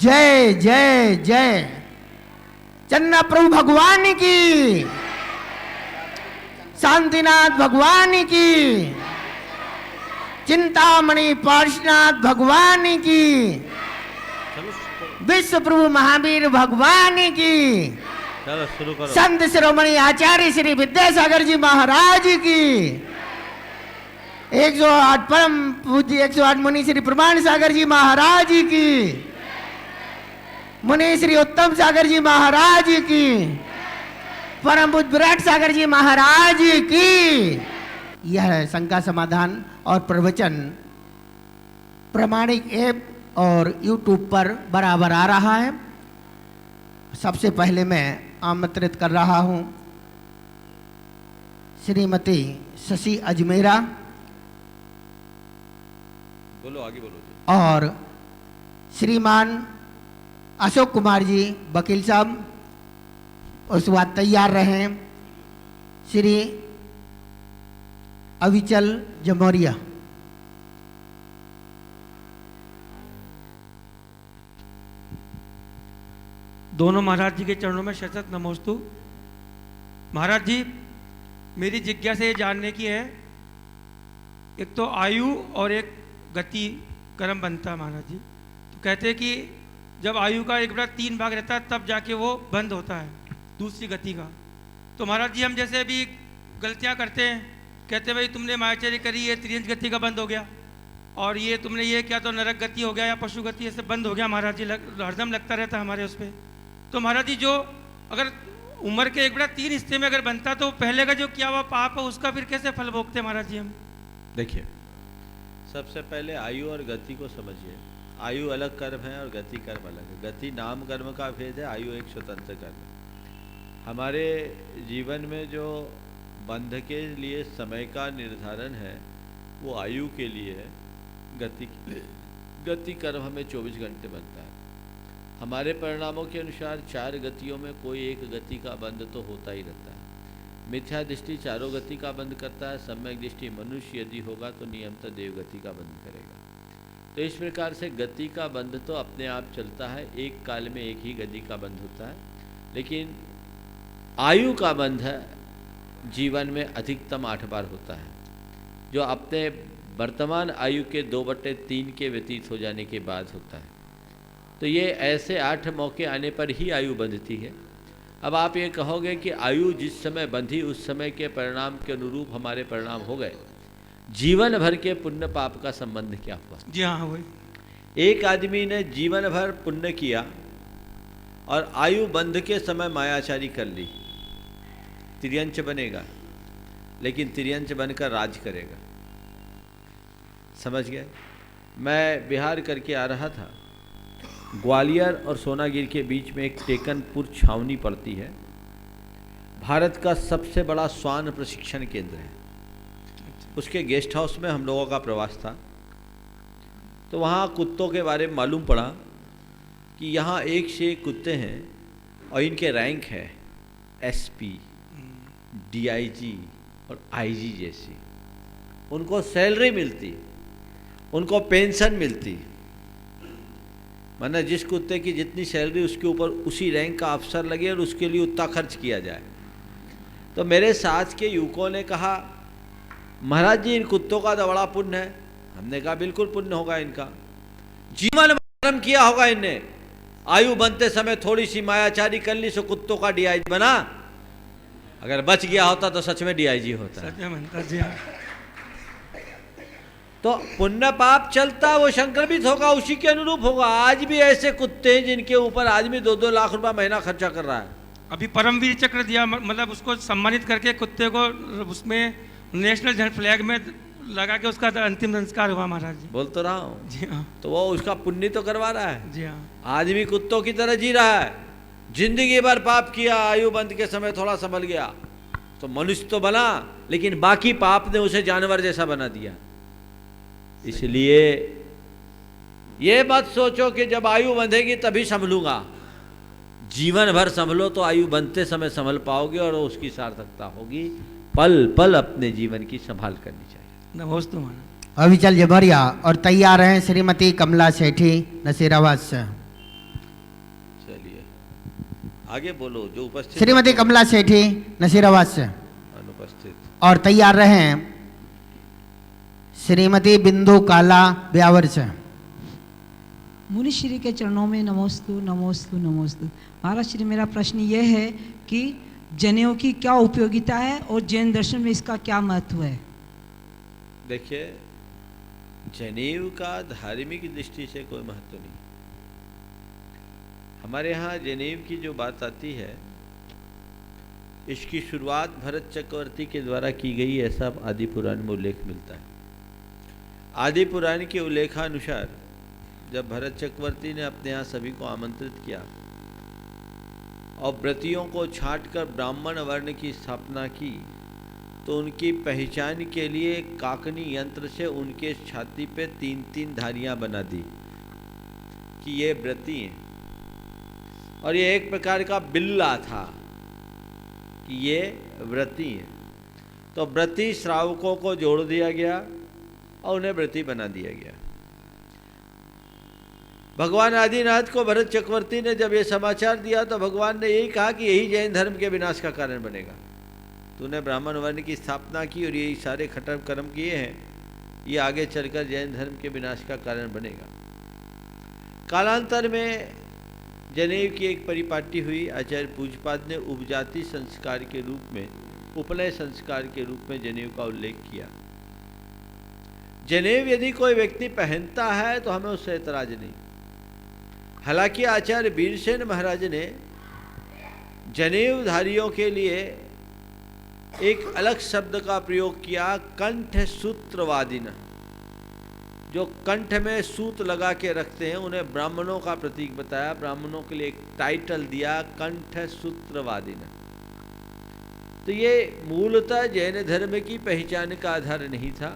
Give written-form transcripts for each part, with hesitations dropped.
जय जय जय। चन्ना प्रभु भगवान की, शांतिनाथ भगवान की, चिंतामणि पार्श्वनाथ भगवान की, विश्व प्रभु महावीर भगवान की, चलो शुरू करो। संत शिरोमणि आचार्य श्री विद्यासागर जी महाराज की, 108 परम पूज्य 108 मुनि श्री प्रमाण सागर जी महाराज की, मुनि श्री उत्तम सागर जी महाराज की, परम पूज्य विराट सागर जी महाराज की। यह शंका समाधान और प्रवचन प्रामाणिक ऐप और YouTube पर बराबर आ रहा है। सबसे पहले मैं आमंत्रित कर रहा हूं श्रीमती शशि अजमेरा, बोलो आगे बोलो जी। और श्रीमान अशोक कुमार जी वकील साहब, उसके बाद तैयार रहें श्री अविचल जमोरिया। दोनों महाराज जी के चरणों में शतशत नमोस्तु। महाराज जी, मेरी जिज्ञासा ये जानने की है, एक तो आयु और एक गति कर्म बनता है महाराज जी। तो कहते हैं कि जब आयु का 1/3 भाग रहता है तब जाके वो बंद होता है दूसरी गति का। तो महाराज जी, हम जैसे अभी गलतियां करते हैं, कहते हैं भाई तुमने मायाचर्य करी, ये त्रियंश गति का बंद हो गया, और ये तुमने ये क्या तो नरक गति हो गया या पशु गति ऐसे बंद हो गया महाराज जी, हरदम लगता रहता है हमारे उस पर। तो महाराज जी, जो अगर उम्र के 1/3 हिस्से में अगर बनता तो पहले का जो किया हुआ पाप है उसका फिर कैसे फल भोगते महाराज जी हम? देखिए, सबसे पहले आयु और गति को समझिए। आयु अलग कर्म है और गति कर्म अलग है। गति नाम कर्म का भेद है, आयु एक स्वतंत्र कर्म है। हमारे जीवन में जो बंध के लिए समय का निर्धारण है वो आयु के लिए है, गति कर्म हमें 24 घंटे बनता है। हमारे परिणामों के अनुसार 4 गतियों में कोई एक गति का बंध तो होता ही रहता है। मिथ्या दृष्टि चारों गति का बंध करता है, सम्यक दृष्टि मनुष्य यदि होगा तो नियमतः देव गति का बंध करेगा। तो इस प्रकार से गति का बंध तो अपने आप चलता है, एक काल में एक ही गति का बंध होता है। लेकिन आयु का बंध है जीवन में अधिकतम 8 बार होता है, जो अपने वर्तमान आयु के 2/3 के व्यतीत हो जाने के बाद होता है। तो ये ऐसे 8 मौके आने पर ही आयु बंधती है। अब आप ये कहोगे कि आयु जिस समय बंधी उस समय के परिणाम के अनुरूप हमारे परिणाम हो गए, जीवन भर के पुण्य पाप का संबंध क्या हुआ? जी हाँ, वही। एक आदमी ने जीवन भर पुण्य किया और आयु बंध के समय मायाचारी कर ली, त्रियंच बनेगा, लेकिन त्रियंच बनकर राज करेगा। समझ गए? मैं बिहार करके आ रहा था, ग्वालियर और सोनागिर के बीच में एक टेकनपुर छावनी पड़ती है, भारत का सबसे बड़ा श्वान प्रशिक्षण केंद्र है। उसके गेस्ट हाउस में हम लोगों का प्रवास था। तो वहाँ कुत्तों के बारे में मालूम पड़ा कि यहाँ 1 से 1 कुत्ते हैं और इनके रैंक है SP, DIG और IG जैसी। उनको सैलरी मिलती, उनको पेंशन मिलती, माना जिस कुत्ते की जितनी सैलरी उसके ऊपर उसी रैंक का अफसर लगे और उसके लिए उतना खर्च किया जाए। तो मेरे साथ के युवकों ने कहा, महाराज जी इन कुत्तों का तो बड़ा पुण्य है। हमने कहा बिल्कुल पुण्य होगा इनका, जीवन कर्म किया होगा इनने, आयु बनते समय थोड़ी सी मायाचारी कर ली सो कुत्तों का DIG बना। अगर बच गया होता तो सच में DIG होता। सच में बनता जी हाँ। तो पुण्य पाप चलता, वो संक्रमित होगा, उसी के अनुरूप होगा। आज भी ऐसे कुत्ते हैं जिनके ऊपर आदमी 2-2 लाख रुपया महीना खर्चा कर रहा है। अभी परमवीर चक्र दिया, मतलब उसको सम्मानित करके कुत्ते को उसमें नेशनल झंडा फ्लैग में लगा के उसका अंतिम संस्कार हुआ महाराज जी। बोल तो रहा हूँ। जी हाँ, तो वो उसका पुण्य तो करवा रहा है। जी हाँ। आदमी कुत्तों की तरह जी रहा है, जिंदगी भर पाप किया, आयु बंद के समय थोड़ा संभल गया तो मनुष्य तो बना, लेकिन बाकी पाप ने उसे जानवर जैसा बना दिया। इसलिए ये मत सोचो कि जब आयु बंधेगी तभी संभलूंगा। जीवन भर संभलो तो आयु बनते समय संभल पाओगे और उसकी सार्थकता होगी। पल पल अपने जीवन की संभाल करनी चाहिए। नमोस्तु महाराज। अविचल जमोरिया और तैयार हैं श्रीमती कमला सेठी नसीराबाद से। चलिए आगे बोलो, जो उपस्थित श्रीमती कमला सेठी नसीराबाद से, अनुपस्थित। और तैयार रहें श्रीमती बिंदु काला ब्यावर से। मुनि श्री के चरणों में नमोस्तु नमोस्तु नमोस्तु। महाराज श्री, मेरा प्रश्न ये है कि जनेऊ की क्या उपयोगिता है और जैन दर्शन में इसका क्या महत्व है? देखिए, जनेऊ का धार्मिक दृष्टि से कोई महत्व नहीं। हमारे यहाँ जनेऊ की जो बात आती है, इसकी शुरुआत भरत चक्रवर्ती के द्वारा की गई, ऐसा आदि पुराण में उल्लेख मिलता है। आदि पुराण के उल्लेखानुसार जब भरत चक्रवर्ती ने अपने यहाँ सभी को आमंत्रित किया और व्रतियों को छांटकर ब्राह्मण वर्ण की स्थापना की, तो उनकी पहचान के लिए काकनी यंत्र से उनके छाती पे 3-3 धारियां बना दी कि ये व्रती हैं, और ये एक प्रकार का बिल्ला था कि ये व्रती हैं। तो व्रती श्रावकों को जोड़ दिया गया और उन्हें व्रती बना दिया गया। भगवान आदिनाथ को भरत चक्रवर्ती ने जब ये समाचार दिया तो भगवान ने यही कहा कि यही जैन धर्म के विनाश का कारण बनेगा। तूने ब्राह्मण वर्ण की स्थापना की और यही सारे खटर कर्म किए हैं, ये आगे चलकर जैन धर्म के विनाश का कारण बनेगा। कालांतर में जनेऊ की एक परिपाटी हुई। आचार्य पूज्यपाद ने उपजाति संस्कार के रूप में, उपनय संस्कार के रूप में जनेऊ का उल्लेख किया। जनेऊ यदि कोई व्यक्ति पहनता है तो हमें उससे ऐतराज नहीं। हालांकि आचार्य वीरसेन महाराज ने जनेऊधारियों के लिए एक अलग शब्द का प्रयोग किया, कंठ सूत्रवादिन। जो कंठ में सूत लगा के रखते हैं उन्हें ब्राह्मणों का प्रतीक बताया, ब्राह्मणों के लिए एक टाइटल दिया, कंठ सूत्रवादिन। तो ये मूलतः जैन धर्म की पहचान का आधार नहीं था।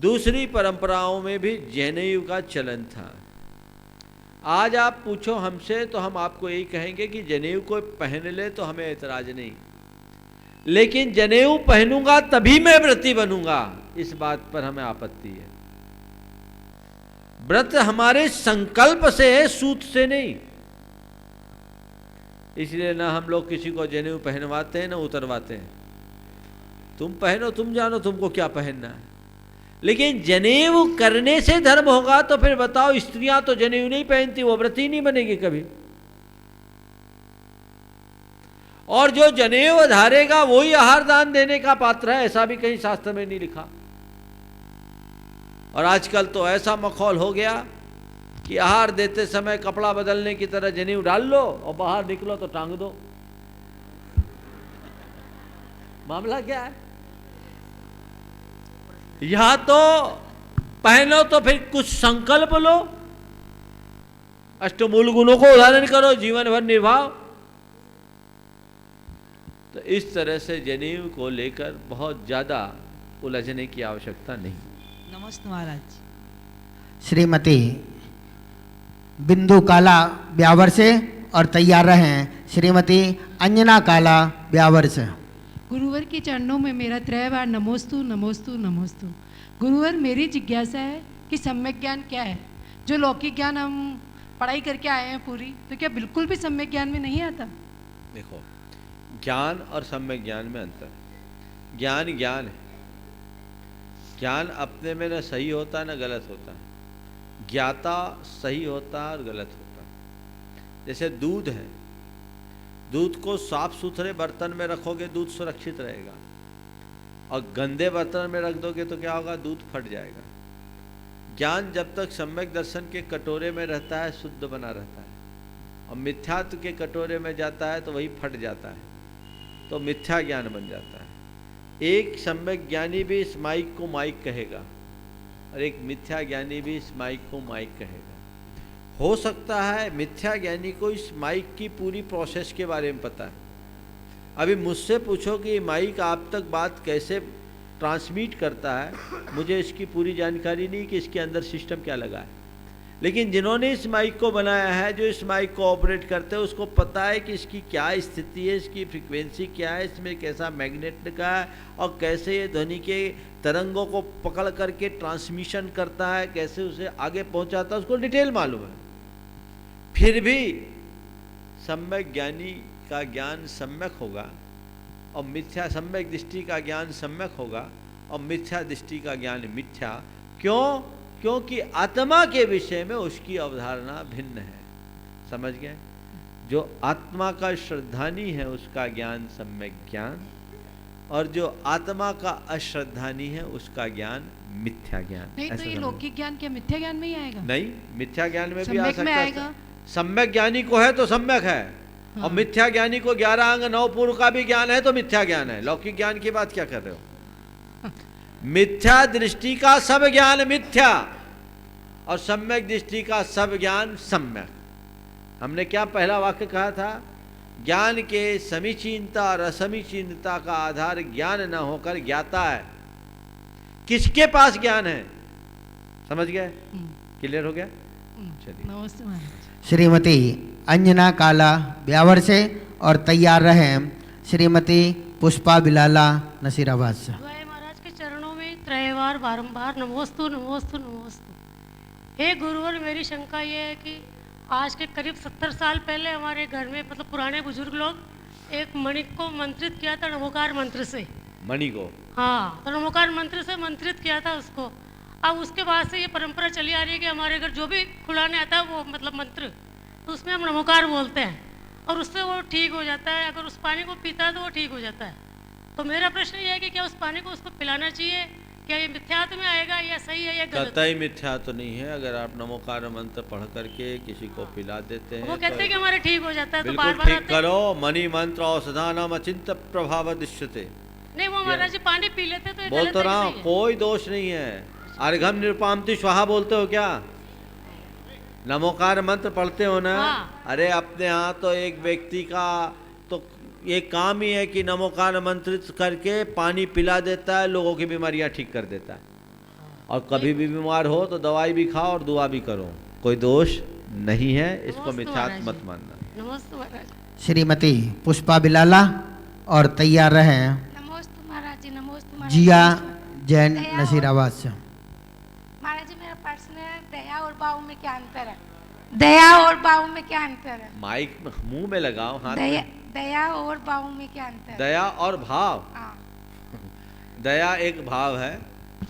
दूसरी परंपराओं में भी जनेऊ का चलन था। आज आप पूछो हमसे तो हम आपको यही कहेंगे कि जनेऊ को पहन ले तो हमें ऐतराज नहीं, लेकिन जनेऊ पहनूंगा तभी मैं व्रती बनूंगा, इस बात पर हमें आपत्ति है। व्रत हमारे संकल्प से है, सूत से नहीं। इसलिए ना हम लोग किसी को जनेऊ पहनवाते हैं ना उतरवाते हैं। तुम पहनो, तुम जानो तुमको क्या पहनना है। लेकिन जनेऊ करने से धर्म होगा तो फिर बताओ, स्त्रियां तो जनेऊ नहीं पहनती, वो व्रती नहीं बनेगी कभी। और जो जनेऊ धारेगा वही आहार दान देने का पात्र है, ऐसा भी कहीं शास्त्र में नहीं लिखा। और आजकल तो ऐसा माहौल हो गया कि आहार देते समय कपड़ा बदलने की तरह जनेऊ डाल लो और बाहर निकलो तो टांग दो। मामला क्या है? या तो पहनो तो फिर कुछ संकल्प लो, अष्टमूल गुणों को उदाहरण करो, जीवन भर निभाओ। तो इस तरह से जनेऊ को लेकर बहुत ज्यादा उलझने की आवश्यकता नहीं। नमस्ते महाराज। श्रीमती बिंदु काला ब्यावर से, और तैयार रहें श्रीमती अंजना काला ब्यावर से। गुरुवर के चरणों में मेरा 3 बार नमोस्तु नमोस्तु नमोस्तु। गुरुवर, मेरी जिज्ञासा है कि सम्यक ज्ञान क्या है? जो लौकिक ज्ञान हम पढ़ाई करके आए हैं पूरी, तो क्या बिल्कुल भी सम्यक ज्ञान में नहीं आता? देखो, ज्ञान और सम्यक ज्ञान में अंतर है। ज्ञान ज्ञान है। ज्ञान अपने में न सही होता न गलत होता है। ज्ञाता सही होता है और गलत होता है। जैसे दूध है, दूध को साफ सुथरे बर्तन में रखोगे दूध सुरक्षित रहेगा, और गंदे बर्तन में रख दोगे तो क्या होगा? दूध फट जाएगा। ज्ञान जब तक सम्यक दर्शन के कटोरे में रहता है शुद्ध बना रहता है, और मिथ्यात्व के कटोरे में जाता है तो वही फट जाता है, तो मिथ्या ज्ञान बन जाता है। एक सम्यक ज्ञानी भी इस माइक को माइक कहेगा और एक मिथ्या ज्ञानी भी इस माइक को माइक कहेगा। हो सकता है मिथ्या ज्ञानी को इस माइक की पूरी प्रोसेस के बारे में पता है। अभी मुझसे पूछो कि माइक आप तक बात कैसे ट्रांसमिट करता है, मुझे इसकी पूरी जानकारी नहीं कि इसके अंदर सिस्टम क्या लगा है। लेकिन जिन्होंने इस माइक को बनाया है, जो इस माइक को ऑपरेट करते हैं, उसको पता है कि इसकी क्या स्थिति है, इसकी फ्रीक्वेंसी क्या है, इसमें कैसा मैग्नेट का है, और कैसे ये ध्वनि के तरंगों को पकड़ करके ट्रांसमिशन करता है, कैसे उसे आगे पहुंचाता है, उसको डिटेल मालूम है। फिर भी सम्यक ज्ञानी का ज्ञान सम्यक होगा और मिथ्या सम्यक दृष्टि का ज्ञान सम्यक होगा और मिथ्या दृष्टि का ज्ञान मिथ्या। क्यों? क्योंकि आत्मा के विषय में उसकी अवधारणा भिन्न है। समझ गए? जो आत्मा का श्रद्धानी है उसका ज्ञान सम्यक ज्ञान, और जो आत्मा का अश्रद्धानी है उसका ज्ञान मिथ्या ज्ञान। नहीं तो ये लौकिक ज्ञान क्या मिथ्या ज्ञान में ही आएगा? नहीं, मिथ्या ज्ञान में भी आ सम्यक सकता में है। आएगा। सम्यक ज्ञानी को है तो सम्यक है, और मिथ्या ज्ञानी को 11 अंग 9 पूर्व का भी ज्ञान है तो मिथ्या ज्ञान है। लौकिक ज्ञान की बात क्या कर रहे हो? मिथ्या दृष्टि का सब ज्ञान मिथ्या और सम्यक दृष्टि का सब ज्ञान सम्यक। हमने क्या पहला वाक्य कहा था? ज्ञान के समीचीनता और असमीचीनता का आधार ज्ञान न होकर ज्ञाता है। किसके पास ज्ञान है? समझ गए? क्लियर हो गया? चलिए। नमस्ते महाराज। श्रीमती अंजना काला ब्यावर से और तैयार रहे श्रीमती पुष्पा बिलाला नसीराबाद से। महाराज के चरणों में त्रयवार बारंबार नमोस्तु नमोस्तु नमोस्तु। हे गुरुवर, मेरी शंका ये है कि आज के करीब 70 साल पहले हमारे घर में मतलब पुराने बुजुर्ग लोग एक मणि को मंत्रित किया था नमोकार मंत्र से। मणि को? हाँ, तो नमोकार मंत्र से मंत्रित किया था उसको। अब उसके बाद से ये परंपरा चली आ रही है कि हमारे घर जो भी खुलाने आता है वो मतलब मंत्र, तो उसमें हम नमोकार बोलते हैं और उससे वो ठीक हो जाता है। अगर उस पानी को पीता है तो वो ठीक हो जाता है। तो मेरा प्रश्न ये है कि क्या उस पानी को उसको पिलाना चाहिए? क्या ये मिथ्यात्व में आएगा या सही है या गलत? कतई मिथ्या तो नहीं है। अगर आप नमोकार मंत्र पढ़ करके किसी को पिला देते हैं वो कहते हैं कि हमारे ठीक हो जाता है, तो बिल्कुल बार-बार ठीक आते हैं। करो। मणि मंत्र औषधानाम अचिंत प्रभाव दृश्यते। नहीं, वो महाराज जी पानी पी लेते तो ये बोल गलत तो है कि रहा हूं, सही है? कोई दोष नहीं है। अर्घम निरुपामति स्वाहा बोलते हो क्या? नमोकार मंत्र पढ़ते हो ना? हाँ। अरे अपने यहाँ तो एक व्यक्ति का तो ये काम ही है कि नमोकार मंत्रित करके पानी पिला देता है, लोगों की बीमारियां ठीक कर देता है। और कभी भी बीमार हो तो दवाई भी खाओ और दुआ भी करो, कोई दोष नहीं है। इसको नमस्ते मिथ्यात्व महाराज मत जी। मानना। नमस्ते महाराज। श्रीमती पुष्पा बिलाला और तैयार रहे नमोस्तु महाराज जी। नमोस्तु महाराज जिया जी। जैन दया नसीराबाद से। महाराज जी, मेरा प्रश्न है, दया और भाव में क्या अंतर है? दया और भाव में क्या अंतर है? माइक मुंह में लगाओ, हाथ दया में। दया और भाव में क्या अंतर है? दया और भाव? हाँ। दया एक भाव है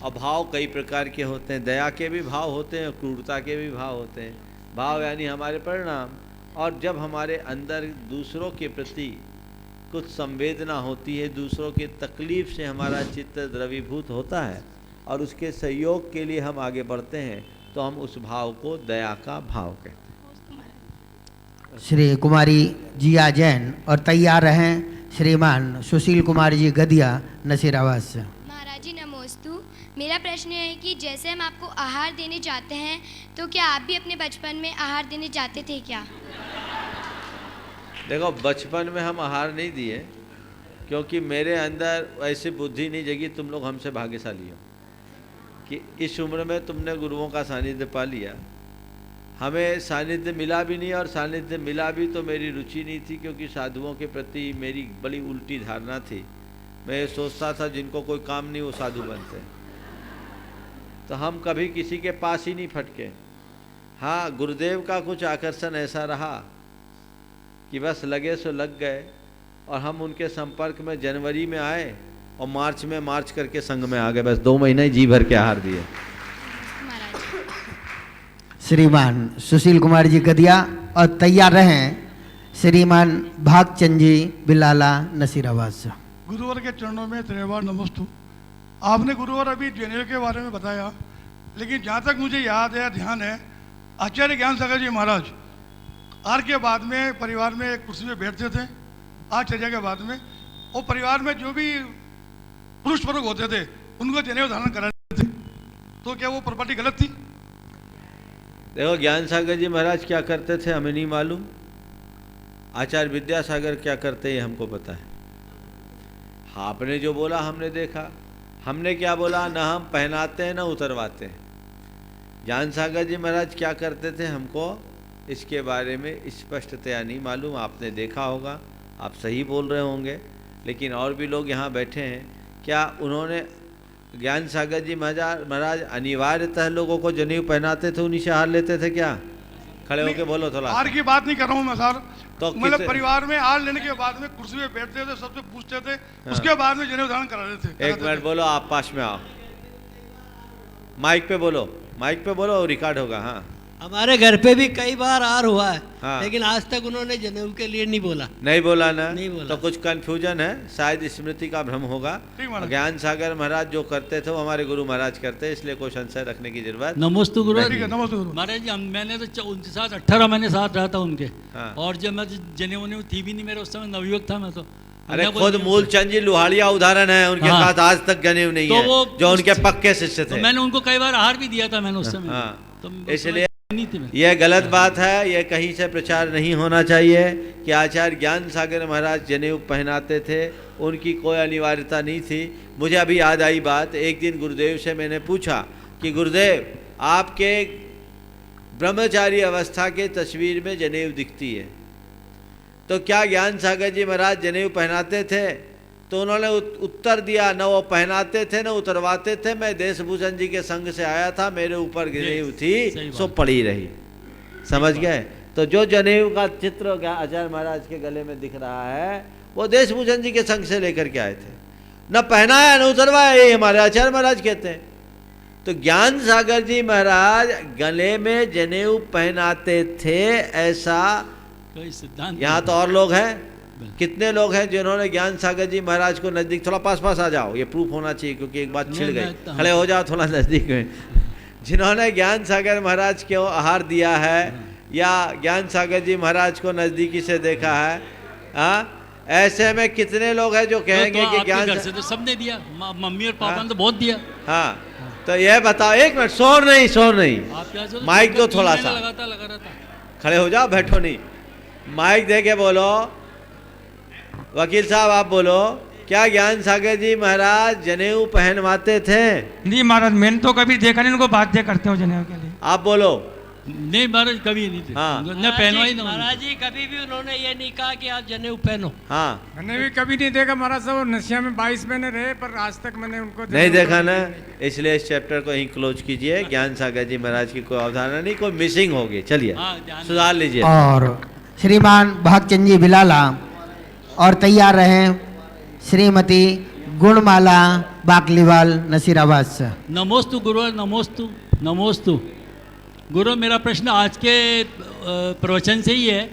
और भाव कई प्रकार के होते हैं। दया के भी भाव होते हैं, क्रूरता के भी भाव होते हैं। भाव यानी हमारे परिणाम। और जब हमारे अंदर दूसरों के प्रति कुछ संवेदना होती है, दूसरों की तकलीफ से हमारा चित्त द्रवीभूत होता है और उसके सहयोग के लिए हम आगे बढ़ते हैं, तो हम उस भाव को दया का भाव कहते हैं। श्री कुमारी जिया जैन और तैयार रहे श्रीमान सुशील कुमार जी गदिया नसीराबाद से। महाराज जी नमोस्तु। मेरा प्रश्न है कि जैसे हम आपको आहार देने जाते हैं तो क्या आप भी अपने बचपन में आहार देने जाते थे क्या? देखो, बचपन में हम आहार नहीं दिए क्योंकि मेरे अंदर ऐसी बुद्धि नहीं जगी। तुम लोग हमसे भाग्यशाली हो कि इस उम्र में तुमने गुरुओं का सानिध्य पा लिया। हमें सानिध्य मिला भी नहीं, और सानिध्य मिला भी तो मेरी रुचि नहीं थी, क्योंकि साधुओं के प्रति मेरी बड़ी उल्टी धारणा थी। मैं ये सोचता था जिनको कोई काम नहीं वो साधु बनते हैं, तो हम कभी किसी के पास ही नहीं फटके। हाँ, गुरुदेव का कुछ आकर्षण ऐसा रहा कि बस लगे सो लग गए, और हम उनके संपर्क में जनवरी में आए और मार्च में मार्च करके संघ में आ गए। बस 2 महीने ही जी भर के आहार दिए। श्रीमान सुशील कुमार जी गदिया और तैयार रहे श्रीमान भागचंद जी बिलाला नसीराबाद से। गुरुवर के चरणों में त्रयवार नमस्तु। आपने गुरुवर अभी जनेऊ के बारे में बताया, लेकिन जहाँ तक मुझे याद है, ध्यान है, आचार्य ज्ञान सागर जी महाराज आर के बाद में परिवार में एक कुर्सी में बैठते थे। आचार्य के बाद में और परिवार में जो भी पुरुष वर्ग होते थे उनको जनेऊ धारण कराते थे, तो क्या वो प्रॉपर्टी गलत थी? देखो, ज्ञान सागर जी महाराज क्या करते थे हमें नहीं मालूम। आचार्य विद्यासागर क्या करते ये हमको पता है। आपने जो बोला हमने देखा। हमने क्या बोला? ना हम पहनाते हैं ना उतरवाते हैं। ज्ञान सागर जी महाराज क्या करते थे हमको इसके बारे में स्पष्टतया नहीं मालूम। आपने देखा होगा, आप सही बोल रहे होंगे, लेकिन और भी लोग यहाँ बैठे हैं। क्या उन्होंने ज्ञान सागर जी महाराज अनिवार्यतः लोगों को जनेऊ पहनाते थे, उन्हीं से हार लेते थे क्या? खड़े होके बोलो थोड़ा। आर की बात नहीं कर रहा हूँ मैं सर। तो मतलब परिवार में आर लेने के बाद में कुर्सी पे बैठते थे, सबसे पूछते थे, उसके बाद में जनेऊ धारण करा रहे थे। एक मिनट बोलो, आप पास में आओ, माइक पे बोलो, माइक पे बोलो, रिकॉर्ड होगा। हाँ, हमारे घर पे भी कई बार आर हुआ है। हाँ। लेकिन आज तक उन्होंने जनेऊ के लिए नहीं बोला। नहीं बोला ना? नहीं बोला। तो कुछ कंफ्यूजन है, शायद स्मृति का भ्रम होगा। ठीक महाराज। ज्ञान सागर महाराज जो करते थे वो हमारे गुरु महाराज करते हैं, इसलिए कोई संशय रखने की जरूरत। नमस्ते गुरु। ठीक है, नमस्ते गुरु। महाराज जी मैंने तो उनके साथ 18 महीने साथ रहा था उनके। हाँ। और जब मैं जनेऊ वनेऊ थी भी नहीं, मेरे उस समय नवयुवक था मैं तो। अरे खुद मूलचंद जी लुहाड़िया उदाहरण है, उनके हाँ। साथ आज तक जनेऊ नहीं तो है, वो जो उनके पक्के शिष्य तो थे। मैंने उनको कई बार आहार भी दिया था मैंने उस समय। हाँ। तो इसलिए नहीं थी मैं। यह गलत बात है, यह कहीं से प्रचार नहीं होना चाहिए कि आचार्य ज्ञान सागर महाराज जनेऊ पहनाते थे, उनकी कोई अनिवार्यता नहीं थी। मुझे अभी याद आई बात, एक दिन गुरुदेव से मैंने पूछा कि गुरुदेव आपके ब्रह्मचारी अवस्था के तस्वीर में जनेऊ दिखती है, तो क्या ज्ञान सागर जी महाराज जनेऊ पहनाते थे? तो उन्होंने उत्तर दिया, न वो पहनाते थे न उतरवाते थे, मैं देशभूषण जी के संग से आया था, मेरे ऊपर जनेऊ थी सो पड़ी रही। समझ गए? तो जो जनेऊ का चित्र आचार्य महाराज के गले में दिख रहा है वो देशभूषण जी के संग से लेकर के आए थे, न पहनाया न उतरवाया, ये हमारे आचार्य महाराज कहते हैं। तो ज्ञान सागर जी महाराज गले में जनेऊ पहनाते थे, ऐसा कोई सिद्धांत यहाँ तो और लोग हैं, कितने लोग हैं जिन्होंने ज्ञान सागर जी महाराज को नजदीक, थोड़ा पास पास आ जाओ, ये प्रूफ होना चाहिए क्योंकि एक बात छिड़ गई, खड़े हो जाओ थोड़ा नजदीक में। जिन्होंने ज्ञान सागर महाराज को आहार दिया है या ज्ञान सागर जी महाराज को नजदीकी से देखा है, हाँ, ऐसे में कितने लोग हैं जो कहेंगे कि ज्ञान घर से तो सबने दिया, मम्मी और पापा ने तो बहुत दिया। हाँ, तो यह बताओ, एक मिनट, शोर नहीं, शोर नहीं, माइक दो थोड़ा सा, लगा रहा था। खड़े हो जाओ, बैठो नहीं, माइक दे के बोलो। वकील साहब आप बोलो, क्या ज्ञान सागर जी महाराज जनेऊ पहनवाते थे? नहीं महाराज, मैंने तो कभी देखा नहीं उनको बाध्य करते हो जनेऊ के लिए। आप बोलो। नहीं महाराज, कभी नहीं थे। हाँ। न पहनवाई ना महाराज जी कभी भी उन्होंने ये नहीं कहा कि आप जनेऊ पहनो। हाँ, मैंने भी कभी नहीं देखा महाराज साहब, नशिया में 22 महीने रहे, पर आज तक मैंने उनको नहीं देखा ना, इसलिए इस चैप्टर को यहीं क्लोज कीजिए। ज्ञान सागर जी महाराज की कोई अवधारणा नहीं, कोई मिसिंग होगी, चलिए सुधार लीजिए। और श्रीमान भागचंद जी बिलाला और तैयार रहें श्रीमती गुणमाला बाकलीवाल नसीराबाद से। नमोस्तु गुरु, नमोस्तु नमोस्तु गुरु। मेरा प्रश्न आज के प्रवचन से ही है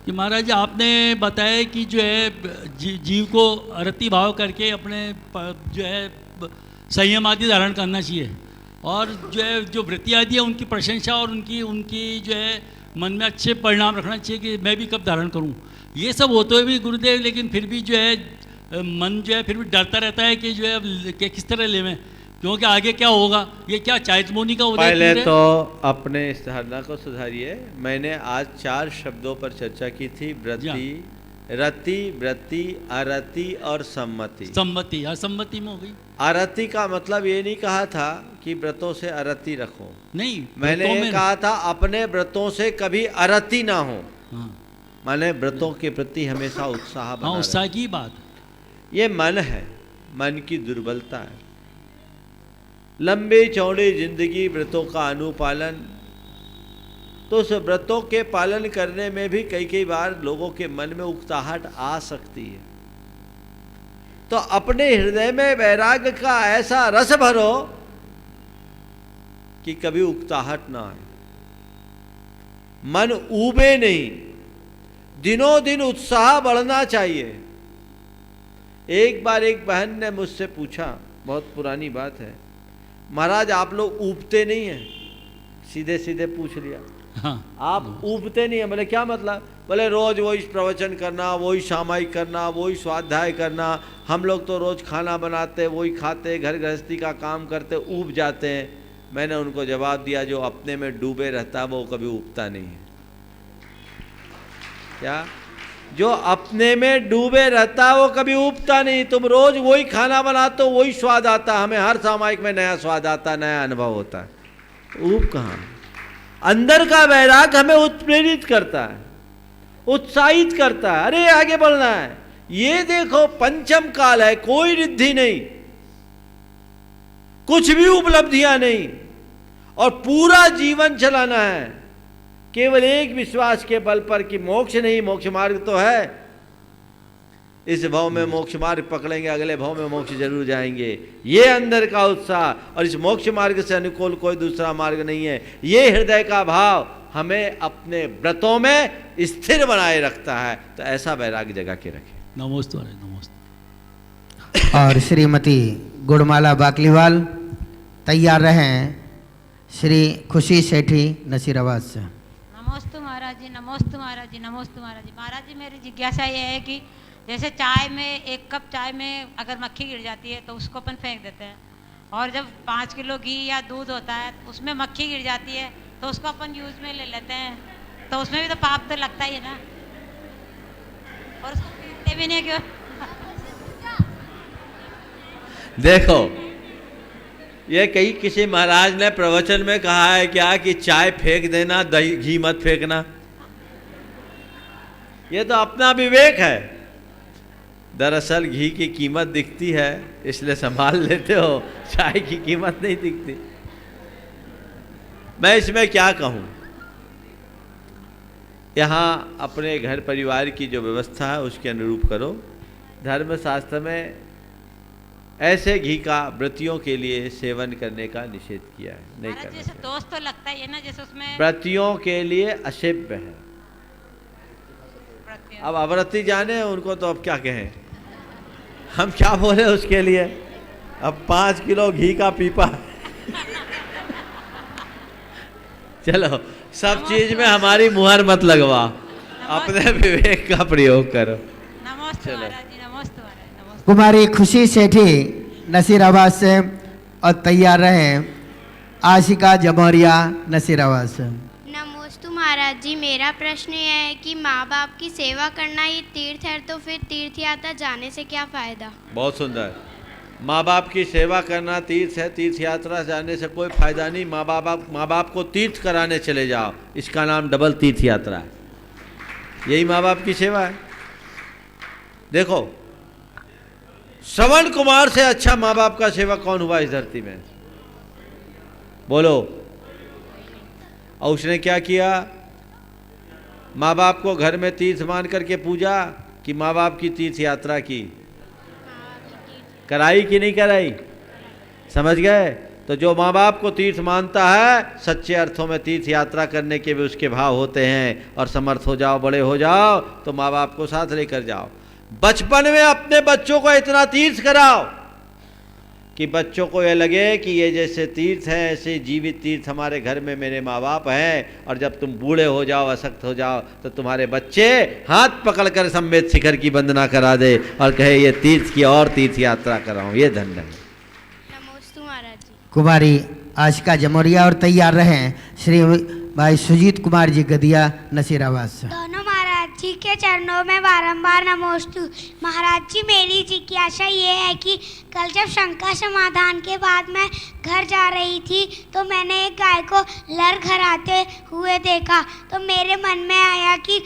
कि महाराज आपने बताया कि जो है जीव को अरति भाव करके अपने जो है संयम आदि धारण करना चाहिए, और जो है जो वृत्ति आदि है उनकी प्रशंसा और उनकी जो है मन में अच्छे परिणाम रखना चाहिए कि मैं भी कब धारण करूं। ये सब होते हुए भी गुरुदेव, लेकिन फिर भी जो है मन जो है फिर भी डरता रहता है कि जो है कि किस तरह लेवें, क्योंकि आगे क्या होगा, ये क्या चारित्र्यमुनि का उदय? पहले तो अपने इस धारणा को सुधारिए। मैंने आज 4 शब्दों पर चर्चा की थी, वृत्ति, रति, वृत्ति, अरति और सम्मति। सम्मति, असम्मति में हो गई। अरति का मतलब ये नहीं कहा था कि व्रतों से अरति रखो, नहीं, मैंने ये कहा था अपने व्रतों से कभी अरति ना हो। हाँ। माने व्रतों के प्रति हमेशा उत्साह बना हाँ, उत्साह की बात। ये मन है, मन की दुर्बलता है। लंबी चौड़ी जिंदगी व्रतों का अनुपालन, तो उस व्रतों के पालन करने में भी कई बार लोगों के मन में उकताहट आ सकती है। तो अपने हृदय में वैराग्य का ऐसा रस भरो कि कभी उकताहट ना आए, मन ऊबे नहीं, दिनों दिन उत्साह बढ़ना चाहिए। एक बार एक बहन ने मुझसे पूछा, बहुत पुरानी बात है, महाराज आप लोग ऊबते नहीं हैं? सीधे सीधे पूछ लिया। हाँ। आप ऊबते नहीं हैं? बोले क्या मतलब? बोले रोज वही प्रवचन करना, वही सामायिक करना, वही स्वाध्याय करना, हम लोग तो रोज खाना बनाते, वही खाते, घर गृहस्थी का काम करते, ऊब जाते हैं। मैंने उनको जवाब दिया, जो अपने में डूबे रहता है वो कभी ऊबता नहीं है। क्या? जो अपने में डूबे रहता है वो कभी ऊबता नहीं। तुम रोज वही खाना बनाते हो, वही स्वाद आता, हमें हर सामायिक में नया स्वाद आता, नया अनुभव होता है, तो ऊब कहाँ? अंदर का वैराग हमें उत्प्रेरित करता है, उत्साहित करता है, अरे आगे बढ़ना है। ये देखो पंचम काल है, कोई रिद्धि नहीं, कुछ भी उपलब्धियां नहीं, और पूरा जीवन चलाना है। केवल एक विश्वास के बल पर कि मोक्ष नहीं, मोक्ष मार्ग तो है, इस भाव में मोक्ष मार्ग पकड़ेंगे, अगले भाव में मोक्ष जरूर जाएंगे। ये अंदर का उत्साह और इस मोक्ष मार्ग से अनुकूल कोई दूसरा मार्ग नहीं है। ये हृदय का भाव हमें अपने व्रतों में स्थिर बनाए रखता है। तो ऐसा वैराग्य जगा के रखें। नमोस्तु नमोस्तु। और श्रीमती गुड़माला बाकलीवाल तैयार रहें श्री खुशी सेठी नसीराबाद से। नमोस्तु महाराज जी, नमोस्तु महाराज जी, नमोस्तु महाराज जी। महाराज जी मेरी जिज्ञासा ये है कि जैसे चाय में 1 कप चाय में अगर मक्खी गिर जाती है तो उसको अपन फेंक देते हैं, और जब 5 किलो घी या दूध होता है उसमें मक्खी गिर जाती है तो उसको अपन यूज में ले लेते हैं, तो उसमें भी तो पाप तो लगता ही है ना, और उसको फेंकते भी नहीं क्यों? देखो, ये कहीं किसी महाराज ने प्रवचन में कहा है क्या कि चाय फेंक देना, दही घी मत फेंकना? ये तो अपना विवेक है। दरअसल घी की कीमत दिखती है इसलिए संभाल लेते हो, चाय की कीमत नहीं दिखती। मैं इसमें क्या कहूँ, यहाँ अपने घर परिवार की जो व्यवस्था है उसके अनुरूप करो। धर्मशास्त्र में ऐसे घी का व्रतियों के लिए सेवन करने का निषेध किया है, नहीं करना जैसे दोस्त तो लगता ही है ना, जैसे उसमें व्रतियों के लिए असेव्य है। अब अव्रती जाने उनको तो अब क्या कहें, हम क्या बोले उसके लिए। अब 5 किलो घी का पीपा चलो, सब चीज में हमारी मुहर मत लगवा, अपने विवेक का प्रयोग करो। नमस्ते महाराज जी, नमस्ते महाराज, नमस्ते। कुमारी खुशी सेठी नसीराबाद से और तैयार रहें आशिका जमोरिया नसीराबाद से। नमोस्तु महाराज जी, मेरा प्रश्न यह है कि माँ बाप की सेवा करना ही तीर्थ है, तो फिर तीर्थ यात्रा जाने से क्या फायदा? बहुत सुंदर। माँ बाप की सेवा करना तीर्थ है, तीर्थ यात्रा जाने से कोई फायदा नहीं। माँ बाप को तीर्थ कराने चले जाओ, इसका नाम डबल तीर्थ यात्रा है। यही माँ बाप की सेवा है। देखो, श्रवण कुमार से अच्छा माँ बाप का सेवा कौन हुआ इस धरती में? बोलो। और उसने क्या किया? माँ बाप को घर में तीर्थ मान करके पूजा कि माँ बाप की तीर्थ यात्रा की? कराई कि नहीं कराई? समझ गए? तो जो माँ बाप को तीर्थ मानता है, सच्चे अर्थों में तीर्थ यात्रा करने के भी उसके भाव होते हैं। और समर्थ हो जाओ, बड़े हो जाओ तो माँ बाप को साथ लेकर जाओ। बचपन में अपने बच्चों को इतना तीर्थ कराओ कि बच्चों को यह लगे कि ये जैसे तीर्थ है ऐसे जीवित तीर्थ हमारे घर में मेरे माँ बाप हैं। और जब तुम बूढ़े हो जाओ, अशक्त हो जाओ, तो तुम्हारे बच्चे हाथ पकड़कर संवेद शिखर की वंदना करा दे और कहे ये तीर्थ की और तीर्थ यात्रा कराऊं। ये धन्य है। नमोस्तु महाराज जी। कुमारी आशिका जमोरिया और तैयार रहें श्री भाई सुजीत कुमार जी गदिया नसीराबाद से। दोनों महाराज जी के चरणों में बारंबार नमोस्तु। महाराज जी, मेरी जिज्ञासा ये है कि कल जब शंका समाधान के बाद मैं घर जा रही थी तो मैंने एक गाय को लरघराते हुए देखा, तो मेरे मन में आया कि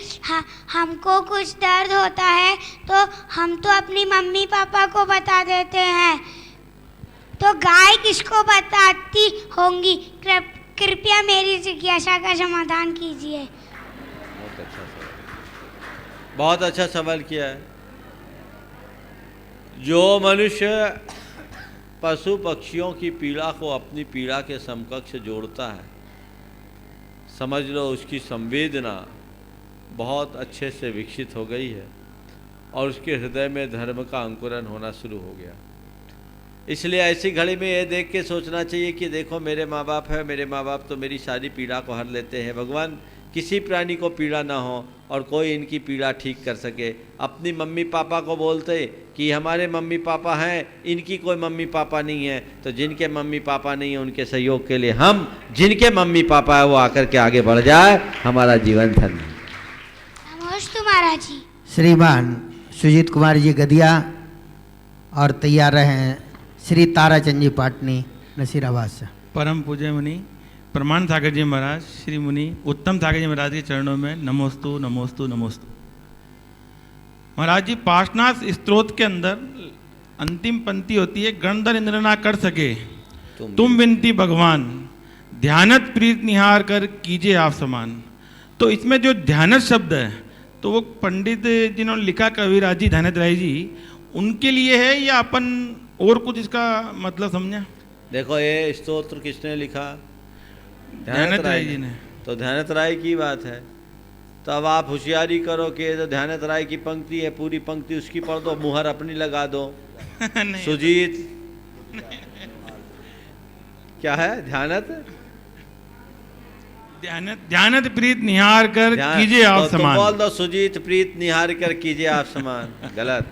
हमको कुछ दर्द होता है तो हम तो अपनी मम्मी पापा को बता देते हैं, तो गाय किसको बताती होंगी? कृपया मेरी जिज्ञासा का समाधान कीजिए। बहुत अच्छा सवाल किया है। जो मनुष्य पशु पक्षियों की पीड़ा को अपनी पीड़ा के समकक्ष जोड़ता है, समझ लो उसकी संवेदना बहुत अच्छे से विकसित हो गई है और उसके हृदय में धर्म का अंकुरन होना शुरू हो गया। इसलिए ऐसी घड़ी में ये देख के सोचना चाहिए कि देखो मेरे माँ बाप है, मेरे माँ बाप तो मेरी सारी पीड़ा को हर लेते हैं। भगवान किसी प्राणी को पीड़ा ना हो और कोई इनकी पीड़ा ठीक कर सके। अपनी मम्मी पापा को बोलते कि हमारे मम्मी पापा हैं, इनकी कोई मम्मी पापा नहीं है, तो जिनके मम्मी पापा नहीं है उनके सहयोग के लिए हम जिनके मम्मी पापा है वो आकर के आगे बढ़ जाए, हमारा जीवन धन्य। नमस्ते महाराज जी। श्रीमान सुजीत कुमार जी गदिया और तैयार रहें श्री ताराचंद जी पाटनी नसीराबाद से। परम पूज्य मुनि प्रमाण सागर जी महाराज, श्री मुनि उत्तम सागर जी महाराज के चरणों में नमोस्तु नमोस्तु नमोस्तु। महाराज जी, पार्श्वनाथ स्तोत्र के अंदर अंतिम पंक्ति होती है, गणधर इंद्र ना कर सके तुम विनती भगवान, ध्यानत प्रीत निहार कर कीजिए आप समान। तो इसमें जो ध्यानत शब्द है तो वो पंडित जिन्होंने लिखा कविराज जी ध्यानत राय जी उनके लिए है या अपन और कुछ इसका मतलब समझा? देखो ये स्तोत्र किसने लिखा? ध्यानत राय जी ने। तो ध्यानत राय की बात है, तो अब आप होशियारी करो कि जो ध्यानत राय की पंक्ति है पूरी पंक्ति उसकी पढ़ दो, मुहर अपनी लगा दो। सुजीत क्या है? ध्यानत प्रीत निहार कर कीजिए आप तो समान। बोल दो सुजीत प्रीत निहार कर कीजिए आप समान। गलत।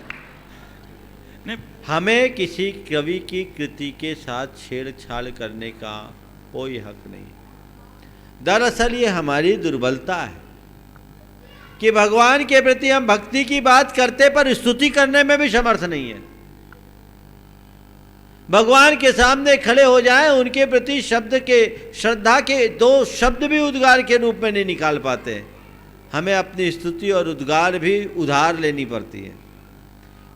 हमें किसी कवि की कृति के साथ छेड़छाड़ करने का कोई हक नहीं। दरअसल ये हमारी दुर्बलता है कि भगवान के प्रति हम भक्ति की बात करते पर स्तुति करने में भी समर्थ नहीं है। भगवान के सामने खड़े हो जाएं, उनके प्रति शब्द के श्रद्धा के दो शब्द भी उद्गार के रूप में नहीं निकाल पाते। हमें अपनी स्तुति और उद्गार भी उधार लेनी पड़ती है।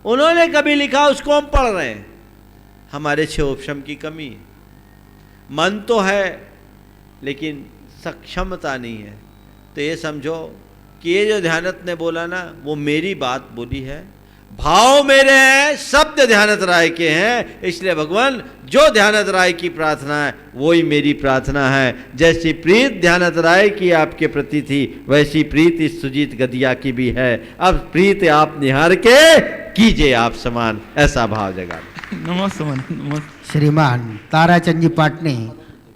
उन्होंने कभी लिखा उसको हम पढ़ रहे हैं, हमारे क्षोभक्षम की कमी है। मन तो है लेकिन सक्षमता नहीं है। तो ये समझो कि ये जो ध्यानत ने बोला ना वो मेरी बात बोली है, भाव मेरे हैं, शब्द ध्यानत राय के हैं। इसलिए भगवान जो ध्यानत राय की प्रार्थना है वही मेरी प्रार्थना है। जैसी प्रीत ध्यानत राय की आपके प्रति थी वैसी प्रीत इस सुजीत गदिया की भी है। अब प्रीत आप निहार के कीजिए आप समान, ऐसा भाव जगा। नमस्ते। श्रीमान ताराचंद जी पाटनी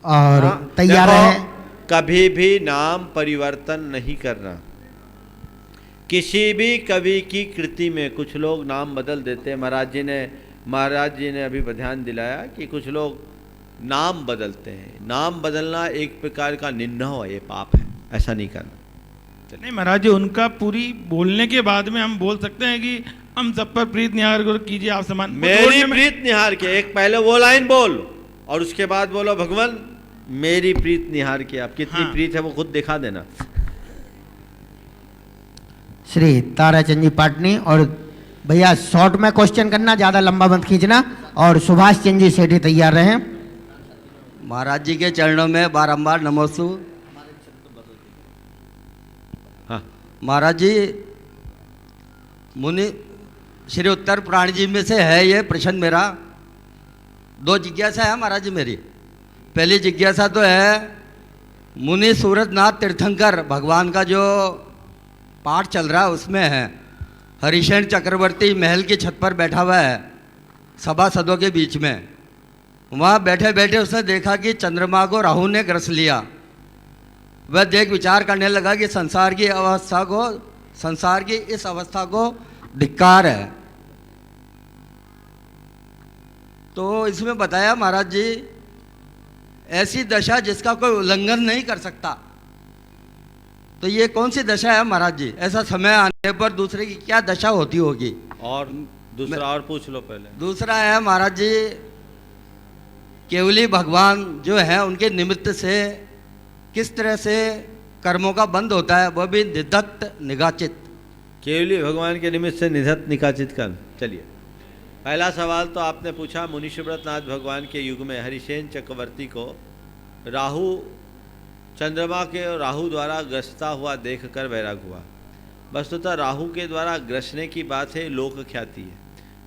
और तैयार है। कभी भी नाम परिवर्तन नहीं करना। किसी भी कवि की कृति में कुछ लोग नाम बदल देते हैं। महाराज जी ने अभी ध्यान दिलाया कि कुछ लोग नाम बदलते हैं। नाम बदलना एक प्रकार का निंदा है, ये पाप है, ऐसा नहीं करना। नहीं महाराज जी, उनका पूरी बोलने के बाद में हम बोल सकते हैं कि हम सब पर प्रीत निहार कर कीजिए आप समान। मेरी प्रीत निहार के, एक पहले वो लाइन बोल और उसके बाद बोलो भगवान मेरी प्रीत निहार के। आप कितनी प्रीत है वो खुद दिखा देना। श्री ताराचंद जी पाटनी और भैया शॉर्ट में क्वेश्चन करना, ज्यादा लंबा मत खींचना। और सुभाष चंद जी सेठी तैयार रहे। महाराज जी के चरणों में बारंबार नमोस्तु। हाँ महाराज जी, मुनि श्री उत्तर पुराण जी में से है ये प्रश्न मेरा। दो जिज्ञासा है महाराज जी मेरी। पहली जिज्ञासा तो है, मुनि सूरजनाथ तीर्थंकर भगवान का जो पाठ चल रहा है उसमें है हरिशेन चक्रवर्ती महल की छत पर बैठा हुआ है सभासदों के बीच में। वहाँ बैठे बैठे उसने देखा कि चंद्रमा को राहु ने ग्रस लिया। वह देख विचार करने लगा कि संसार की इस अवस्था को धिक्कार है। तो इसमें बताया महाराज जी, ऐसी दशा जिसका कोई उल्लंघन नहीं कर सकता, तो ये कौन सी दशा है महाराज जी? ऐसा समय आने पर दूसरे की क्या दशा होती होगी? और दूसरा और पूछ लो पहले। दूसरा है महाराज जी, केवली भगवान जो है उनके निमित्त से किस तरह से कर्मों का बंद होता है, वह भी निधत्त निगाचित। केवली भगवान के निमित्त से निधत्त निगाचित कर्म। चलिए, पहला सवाल तो आपने पूछा, मुनि शिवव्रतनाथ भगवान के युग में हरिसेन चक्रवर्ती को राहु, चंद्रमा के राहु द्वारा ग्रसता हुआ देखकर वैराग हुआ। वस्तुतः राहु के द्वारा ग्रसने की बात है, लोक ख्याति है।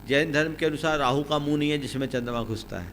जैन धर्म के अनुसार राहु का मुंह नहीं है जिसमें चंद्रमा घुसता है।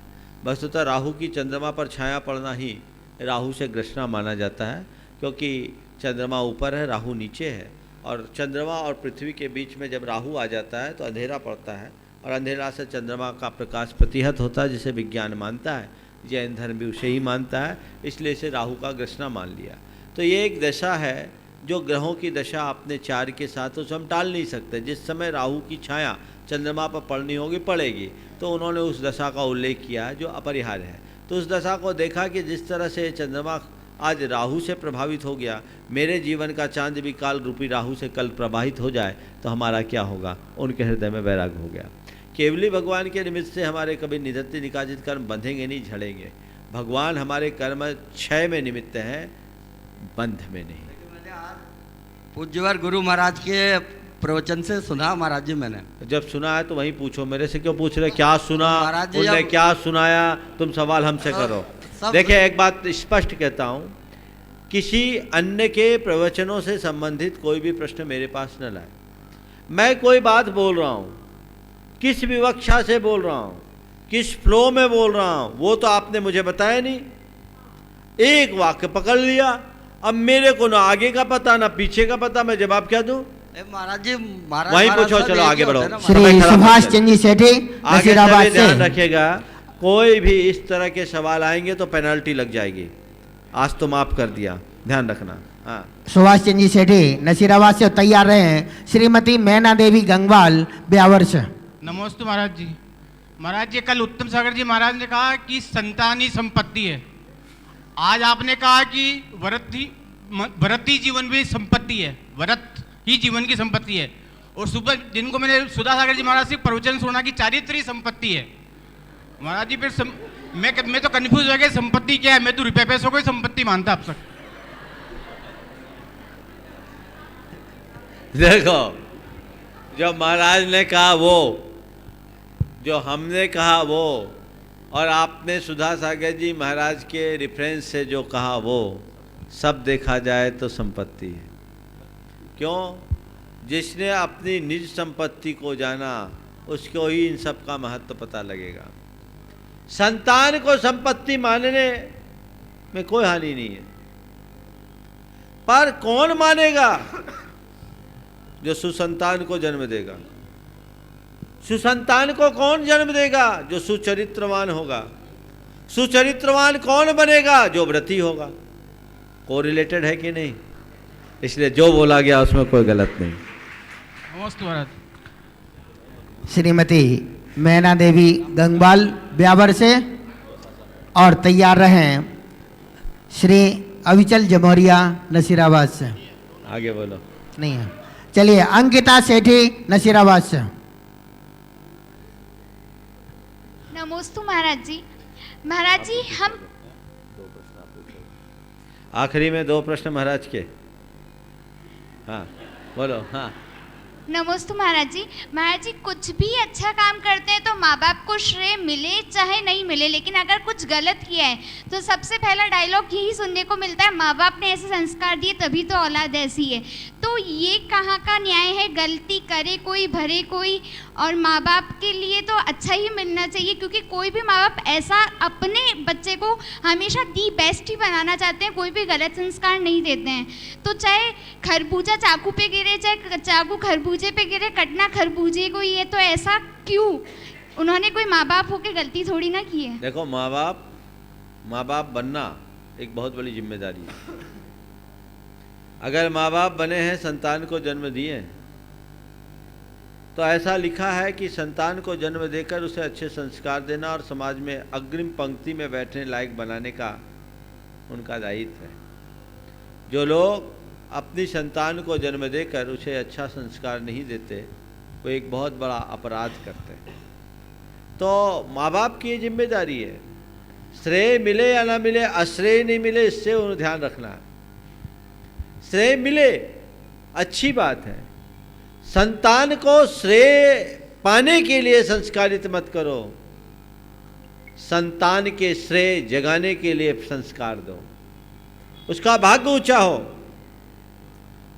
वस्तुतः राहु की चंद्रमा पर छाया पड़ना ही राहु से ग्रसना माना जाता है, क्योंकि चंद्रमा ऊपर है, राहु नीचे है। और चंद्रमा और पृथ्वी के बीच में जब राहु आ जाता है तो अंधेरा पड़ता है, और अंधेरा से चंद्रमा का प्रकाश प्रतिहत होता है, जिसे विज्ञान मानता है। जैन धर्म भी उसे ही मानता है, इसलिए इसे राहु का ग्रसना मान लिया। तो ये एक दशा है जो ग्रहों की दशा अपने चार के साथ, उसे हम टाल नहीं सकते। जिस समय राहु की छाया चंद्रमा पर पड़नी होगी पड़ेगी, तो उन्होंने उस दशा का उल्लेख किया है जो अपरिहार्य है। तो उस दशा को देखा कि जिस तरह से चंद्रमा आज राहु से प्रभावित हो गया, मेरे जीवन का चांद भी काल रूपी राहु से कल प्रभावित हो जाए तो हमारा क्या होगा। उनके हृदय में वैराग हो गया। केवली भगवान के निमित्त से हमारे कभी निधत्त निकाजित कर्म बंधेंगे नहीं, झड़ेंगे। भगवान हमारे कर्म क्षय में निमित्त हैं, बंध में नहीं। पूज्यवर गुरु महाराज के प्रवचन से सुना महाराज जी मैंने। जब सुना है तो वहीं पूछो, मेरे से क्यों पूछ रहे? क्या सुना, महाराज जी? उन्होंने क्या सुनाया? तुम सवाल हमसे करो। देखिए, एक बात स्पष्ट कहता हूँ किसी अन्य के प्रवचनों से संबंधित कोई भी प्रश्न मेरे पास न लाए। मैं कोई बात बोल रहा हूँ, किस विवक्षा से बोल रहा हूँ, किस फ्लो में बोल रहा हूँ, वो तो आपने मुझे बताया नहीं। एक वाक्य पकड़ लिया, अब मेरे को ना आगे का पता ना पीछे का पता, मैं जवाब क्या दूं? महाराज जी, महाराज वहीं पूछो, चलो आगे बढ़ो। श्री सुभाष चंद्र जी सेठी आगे नसीराबाद से ध्यान रखिएगा, कोई भी इस तरह के सवाल आएंगे तो पेनल्टी लग जाएगी। आज तो माफ कर दिया, ध्यान रखना। हाँ, सुभाष चंद्र जी सेठी नसीराबाद से तैयार रहे हैं श्रीमती मैना देवी गंगवाल ब्यावर से। नमस्ते महाराज जी। महाराज जी, कल उत्तम सागर जी महाराज ने कहा कि संतान ही संपत्ति है। आज आपने कहा कि व्रत ही जीवन भी संपत्ति है, व्रत ही जीवन की संपत्ति है। और सुबह दिन को मैंने सुधा सागर जी महाराज से प्रवचन सुना कि चारित्र ही संपत्ति है। महाराज जी, फिर मैं तो कंफ्यूज हो गया, संपत्ति क्या है? मैं तो रुपये पैसों को ही संपत्ति मानता अब तक। देखो, जो महाराज ने कहा वो, जो हमने कहा वो, और आपने सुधा सागर जी महाराज के रेफरेंस से जो कहा वो, सब देखा जाए तो संपत्ति है। क्यों? जिसने अपनी निज संपत्ति को जाना उसको ही इन सब का महत्व पता लगेगा। संतान को संपत्ति मानने में कोई हानि नहीं है, पर कौन मानेगा? जो सुसंतान को जन्म देगा। सुसंतान को कौन जन्म देगा? जो सुचरित्रवान होगा। सुचरित्रवान कौन बनेगा? जो व्रती होगा। कोरिलेटेड है कि नहीं? इसलिए जो बोला गया उसमें कोई गलत नहीं। नमस्ते महाराज। श्रीमती मैना देवी गंगवाल ब्यावर से और तैयार रहें श्री अविचल जमोरिया नसीराबाद से। आगे बोलो। नहीं है, चलिए अंकिता सेठी नसीराबाद से। नमोस्तु महाराज जी। महाराज जी, हम आखिरी में 2 प्रश्न महाराज के। हाँ बोलो। हाँ, नमोस्तु महाराज जी। महाराज जी, कुछ भी अच्छा काम करते हैं तो माँ बाप को श्रेय मिले चाहे नहीं मिले, लेकिन अगर कुछ गलत किया है तो सबसे पहला डायलॉग यही सुनने को मिलता है, माँ बाप ने ऐसे संस्कार दिए तभी तो औलाद ऐसी है। तो ये कहाँ का न्याय है? गलती करे कोई भरे कोई, और माँ बाप के लिए तो अच्छा ही मिलना चाहिए, क्योंकि कोई भी माँ बाप ऐसा अपने बच्चे को हमेशा दी बेस्ट ही बनाना चाहते हैं, कोई भी गलत संस्कार नहीं देते हैं। तो चाहे खरबूजा चाकू पे गिरे, चाहे चाकू खरबूजे पे गिरे, कटना खरबूजे को ही है। तो ऐसा क्यों? उन्होंने कोई माँ बाप होकर गलती थोड़ी ना की है। देखो, माँ बाप बनना एक बहुत बड़ी जिम्मेदारी है। अगर माँ बाप बने हैं, संतान को जन्म दिए, तो ऐसा लिखा है कि संतान को जन्म देकर उसे अच्छे संस्कार देना और समाज में अग्रिम पंक्ति में बैठने लायक बनाने का उनका दायित्व है। जो लोग अपनी संतान को जन्म देकर उसे अच्छा संस्कार नहीं देते, वो एक बहुत बड़ा अपराध करते हैं। तो माँ बाप की ये जिम्मेदारी है, श्रेय मिले या ना मिले, अश्रेय नहीं मिले, इससे उन्हें ध्यान रखना है। श्रेय मिले, अच्छी बात है। संतान को श्रेय पाने के लिए संस्कारित मत करो, संतान के श्रेय जगाने के लिए संस्कार दो, उसका भाग्य ऊंचा हो,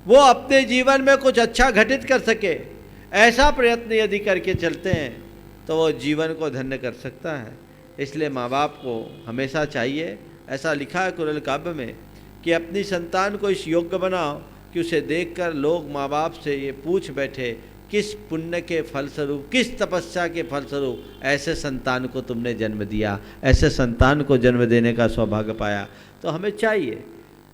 वो अपने जीवन में कुछ अच्छा घटित कर सके, ऐसा प्रयत्न यदि करके चलते हैं तो वो जीवन को धन्य कर सकता है। इसलिए माँ बाप को हमेशा चाहिए, ऐसा लिखा है कुरल काव्य में, कि अपनी संतान को इस योग्य बनाओ कि उसे देखकर लोग माँ बाप से ये पूछ बैठे, किस पुण्य के फलस्वरूप, किस तपस्या के फलस्वरूप ऐसे संतान को तुमने जन्म दिया, ऐसे संतान को जन्म देने का सौभाग्य पाया। तो हमें चाहिए,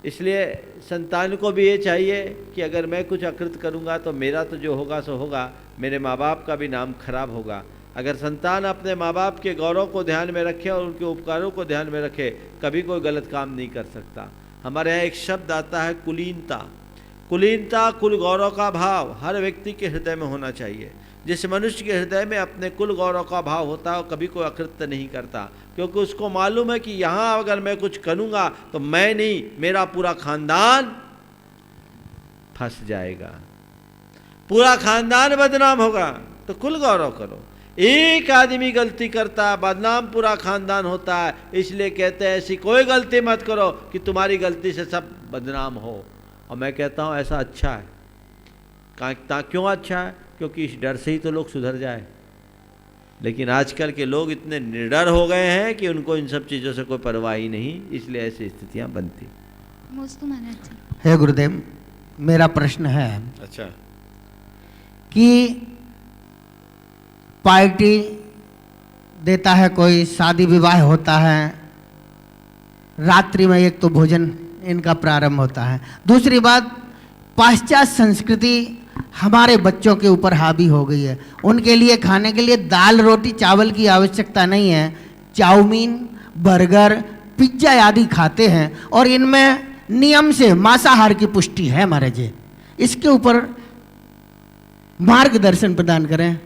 इसलिए संतान को भी ये चाहिए कि अगर मैं कुछ अकृत करूँगा तो मेरा तो जो होगा सो होगा, मेरे माँ बाप का भी नाम खराब होगा। अगर संतान अपने माँ बाप के गौरव को ध्यान में रखे और उनके उपकारों को ध्यान में रखे, कभी कोई गलत काम नहीं कर सकता। हमारे यहाँ एक शब्द आता है कुलीनता। कुलीनता, कुल गौरव का भाव हर व्यक्ति के हृदय में होना चाहिए। जिस मनुष्य के हृदय में अपने कुल गौरव का भाव होता है वो कभी कोई अकृत्य नहीं करता, क्योंकि उसको मालूम है कि यहाँ अगर मैं कुछ करूँगा तो मैं नहीं, मेरा पूरा खानदान फंस जाएगा, पूरा खानदान बदनाम होगा। तो कुल गौरव करो। एक आदमी गलती करता है, बदनाम पूरा खानदान होता है। इसलिए कहते हैं ऐसी कोई गलती मत करो कि तुम्हारी गलती से सब बदनाम हो। और मैं कहता हूँ ऐसा अच्छा है। क्यों अच्छा है? क्योंकि इस डर से ही तो लोग सुधर जाए। लेकिन आजकल के लोग इतने निडर हो गए हैं कि उनको इन सब चीज़ों से कोई परवाह ही नहीं, इसलिए ऐसी स्थितियाँ बनती। नमोस्तु महाराज जी। हे गुरुदेव, मेरा प्रश्न है अच्छा कि पार्टी देता है, कोई शादी विवाह होता है, रात्रि में एक तो भोजन इनका प्रारंभ होता है। दूसरी बात, पाश्चात्य संस्कृति हमारे बच्चों के ऊपर हावी हो गई है। उनके लिए खाने के लिए दाल रोटी चावल की आवश्यकता नहीं है, चाउमीन बर्गर पिज्जा आदि खाते हैं और इनमें नियम से मांसाहार की पुष्टि है महाराज जी। इसके ऊपर मार्गदर्शन प्रदान करें।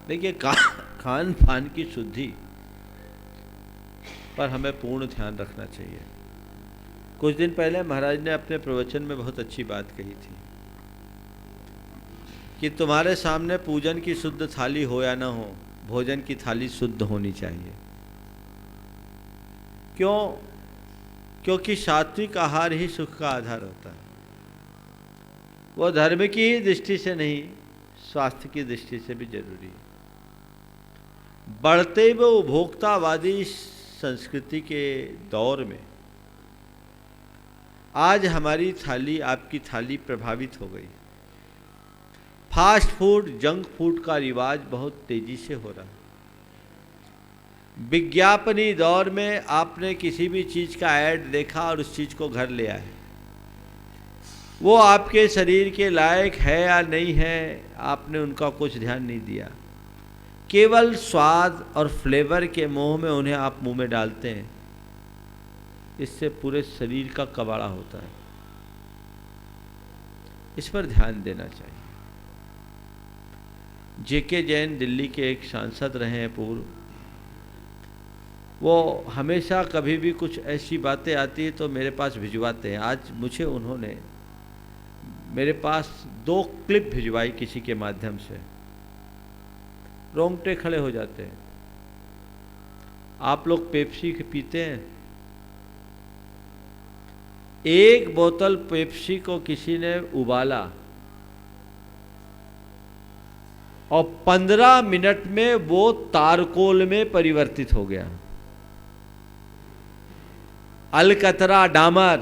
देखिए, खान पान की शुद्धि पर हमें पूर्ण ध्यान रखना चाहिए। कुछ दिन पहले महाराज ने अपने प्रवचन में बहुत अच्छी बात कही थी कि तुम्हारे सामने पूजन की शुद्ध थाली हो या ना हो, भोजन की थाली शुद्ध होनी चाहिए। क्यों? क्योंकि सात्विक आहार ही सुख का आधार होता है। वो धर्म की दृष्टि से नहीं, स्वास्थ्य की दृष्टि से भी जरूरी है। बढ़ते हुए उपभोक्तावादी संस्कृति के दौर में आज हमारी थाली, आपकी थाली प्रभावित हो गई। फास्ट फूड, जंक फूड का रिवाज बहुत तेजी से हो रहा है। विज्ञापनी दौर में आपने किसी भी चीज़ का ऐड देखा और उस चीज़ को घर ले आए, वो आपके शरीर के लायक है या नहीं है, आपने उनका कुछ ध्यान नहीं दिया। केवल स्वाद और फ्लेवर के मोह में उन्हें आप मुंह में डालते हैं। इससे पूरे शरीर का कबाड़ा होता है। इस पर ध्यान देना चाहिए। जेके जैन दिल्ली के एक सांसद रहे हैं पूर्व, वो हमेशा कभी भी कुछ ऐसी बातें आती है तो मेरे पास भिजवाते हैं। आज मुझे उन्होंने मेरे पास 2 क्लिप भिजवाई किसी के माध्यम से, रोंगटे खड़े हो जाते हैं। आप लोग पेप्सी पीते हैं? एक बोतल पेप्सी को किसी ने उबाला और 15 मिनट में वो तारकोल में परिवर्तित हो गया। अलकतरा, डामर,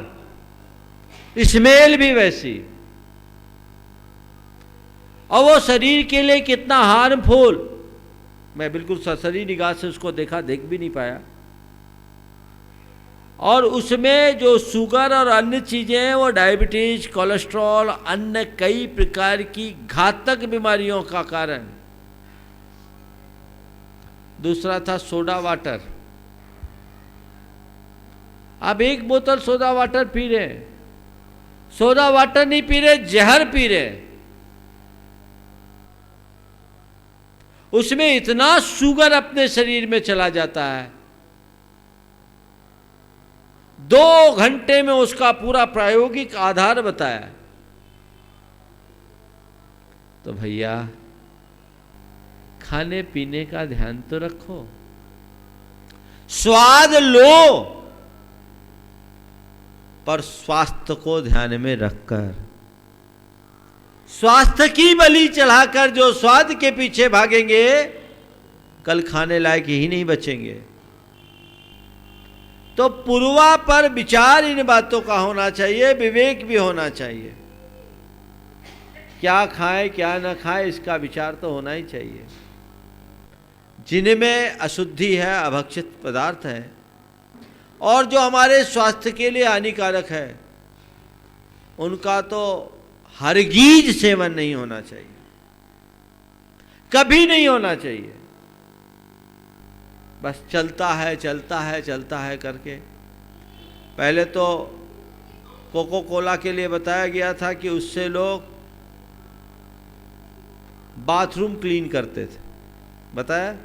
स्मेल भी वैसी, और वो शरीर के लिए कितना हार्मफुल। मैं बिल्कुल ससरी निगाह से उसको देखा, देख भी नहीं पाया। और उसमें जो शुगर और अन्य चीज़ें हैं, वो डायबिटीज, कोलेस्ट्रॉल, अन्य कई प्रकार की घातक बीमारियों का कारण। दूसरा था सोडा वाटर। आप एक बोतल सोडा वाटर पी रहे हैं, सोडा वाटर नहीं पी रहे, जहर पी रहे हैं। उसमें इतना शुगर अपने शरीर में चला जाता है, 2 घंटे में उसका पूरा प्रायोगिक आधार बताया। तो भैया, खाने पीने का ध्यान तो रखो, स्वाद लो, पर स्वास्थ्य को ध्यान में रखकर। स्वास्थ्य की बलि चढ़ाकर जो स्वाद के पीछे भागेंगे, कल खाने लायक ही नहीं बचेंगे। तो पूर्वा पर विचार इन बातों का होना चाहिए, विवेक भी होना चाहिए। क्या खाएं क्या ना खाएं, इसका विचार तो होना ही चाहिए। जिनमें अशुद्धि है, अभक्षित पदार्थ है, और जो हमारे स्वास्थ्य के लिए हानिकारक है, उनका तो हरगिज सेवन नहीं होना चाहिए, कभी नहीं होना चाहिए। बस चलता है चलता है चलता है करके। पहले तो कोको कोला के लिए बताया गया था कि उससे लोग बाथरूम क्लीन करते थे, बताया।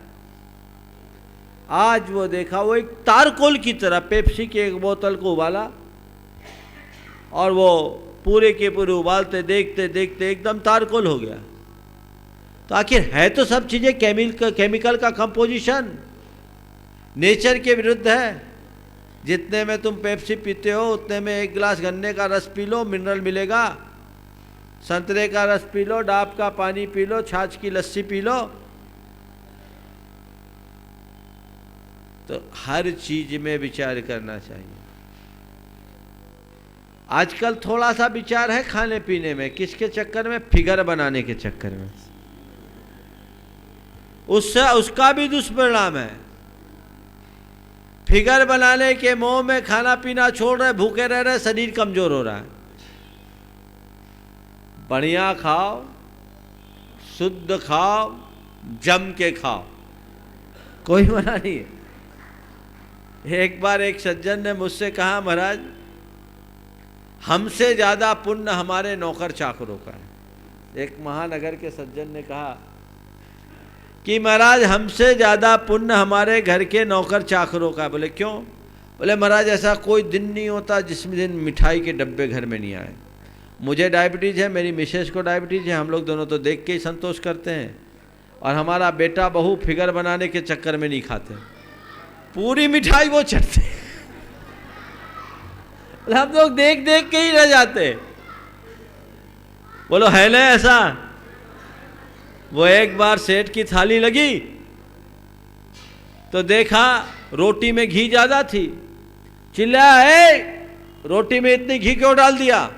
आज वो देखा, वो एक तारकोल की तरह पेप्सी की एक बोतल को उबाला और वो पूरे के पूरे उबालते देखते देखते एकदम तारकोल हो गया। तो आखिर है तो सब चीज़ें केमिकल का कंपोजिशन नेचर के विरुद्ध है। जितने में तुम पेप्सी पीते हो उतने में एक गिलास गन्ने का रस पी लो, मिनरल मिलेगा। संतरे का रस पी लो, डाब का पानी पी लो, छाछ की लस्सी पी लो। तो हर चीज में विचार करना चाहिए। आजकल थोड़ा सा विचार है खाने पीने में, किसके चक्कर में? फिगर बनाने के चक्कर में। उससे उसका भी दुष्परिणाम है। फिगर बनाने के मोह में खाना पीना छोड़ रहे, भूखे रह रहे, शरीर कमजोर हो रहा है। बढ़िया खाओ, शुद्ध खाओ, जम के खाओ, कोई मना नहीं है। एक बार एक सज्जन ने मुझसे कहा, महाराज हमसे ज़्यादा पुण्य हमारे नौकर चाकरों का है। एक महानगर के सज्जन ने कहा कि महाराज हमसे ज़्यादा पुण्य हमारे घर के नौकर चाकरों का। बोले क्यों? बोले महाराज ऐसा कोई दिन नहीं होता जिसमें दिन मिठाई के डब्बे घर में नहीं आए। मुझे डायबिटीज़ है, मेरी मिसेस को डायबिटीज़ है, हम लोग दोनों तो देख के ही संतोष करते हैं। और हमारा बेटा बहू फिगर बनाने के चक्कर में नहीं खाते, पूरी मिठाई वो चटते। हम लोग देख देख के ही रह जाते। बोलो है ना ऐसा? वो एक बार सेठ की थाली लगी तो देखा रोटी में घी ज्यादा थी, चिल्लाया, है रोटी में इतनी घी क्यों डाल दिया?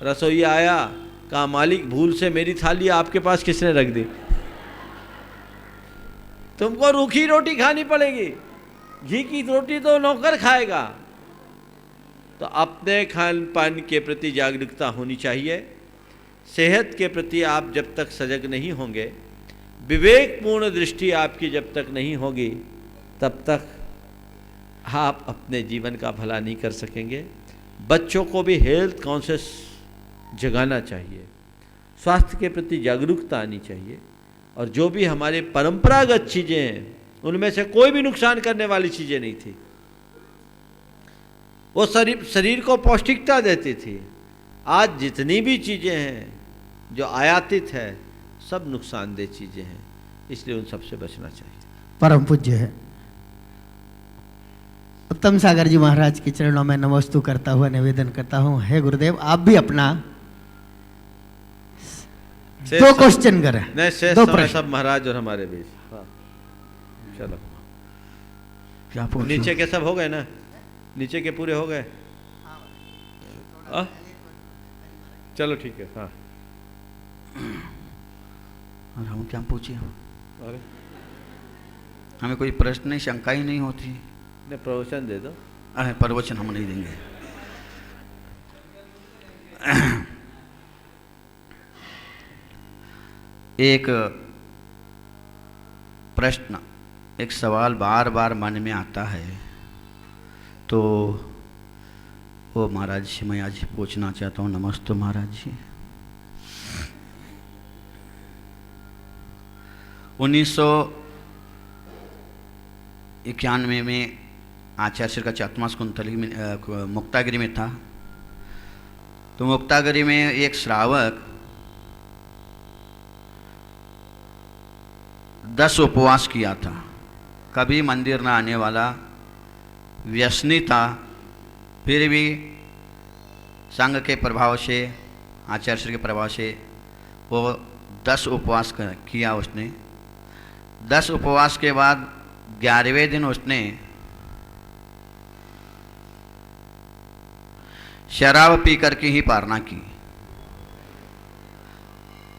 रसोईया आया, कहा मालिक भूल से मेरी थाली आपके पास किसने रख दी? तुमको रूखी रोटी खानी पड़ेगी, घी की रोटी तो नौकर खाएगा। तो अपने खान पान के प्रति जागरूकता होनी चाहिए। सेहत के प्रति आप जब तक सजग नहीं होंगे, विवेकपूर्ण दृष्टि आपकी जब तक नहीं होगी, तब तक आप अपने जीवन का भला नहीं कर सकेंगे। बच्चों को भी हेल्थ कॉन्शियस जगाना चाहिए, स्वास्थ्य के प्रति जागरूकता आनी चाहिए। और जो भी हमारे परंपरागत चीज़ें हैं उनमें से कोई भी नुकसान करने वाली चीज़ें नहीं थी। वो शरीर को पौष्टिकता देती थी। आज जितनी भी चीज़ें हैं जो आयातित है सब नुकसानदेह चीज़ें हैं, इसलिए उन सबसे बचना चाहिए। परम पूज्य है उत्तम सागर जी महाराज के चरणों में नमस्तु करता हुआ निवेदन करता हूँ, हे गुरुदेव आप भी अपना दो क्वेश्चन करें। नहीं, शेष दो समय प्रश्न सब महाराज और हमारे बीच। हाँ चलो, क्या पूछूं? नीचे के सब हो गए ना? नीचे के पूरे हो गए? चलो ठीक है। हाँ और हम क्या पूछे? अरे हमें कोई प्रश्न नहीं, शंका ही नहीं होती। ने प्रवचन दे दो। अरे प्रवचन हम नहीं देंगे। एक प्रश्न, एक सवाल बार बार मन में आता है, तो वो महाराज से मैं आज पूछना चाहता हूँ। नमस्ते महाराज जी। 1991 में आचार्य श्री का चातुर्मास कुंतली में मुक्तागिरी में था। तो मुक्तागिरी में एक श्रावक 10 उपवास किया था, कभी मंदिर ना आने वाला, व्यसनी था, फिर भी संघ के प्रभाव से, आचार्य श्री के प्रभाव से वो 10 उपवास किया उसने। 10 उपवास के बाद 11वें दिन उसने शराब पी करके ही पारना की।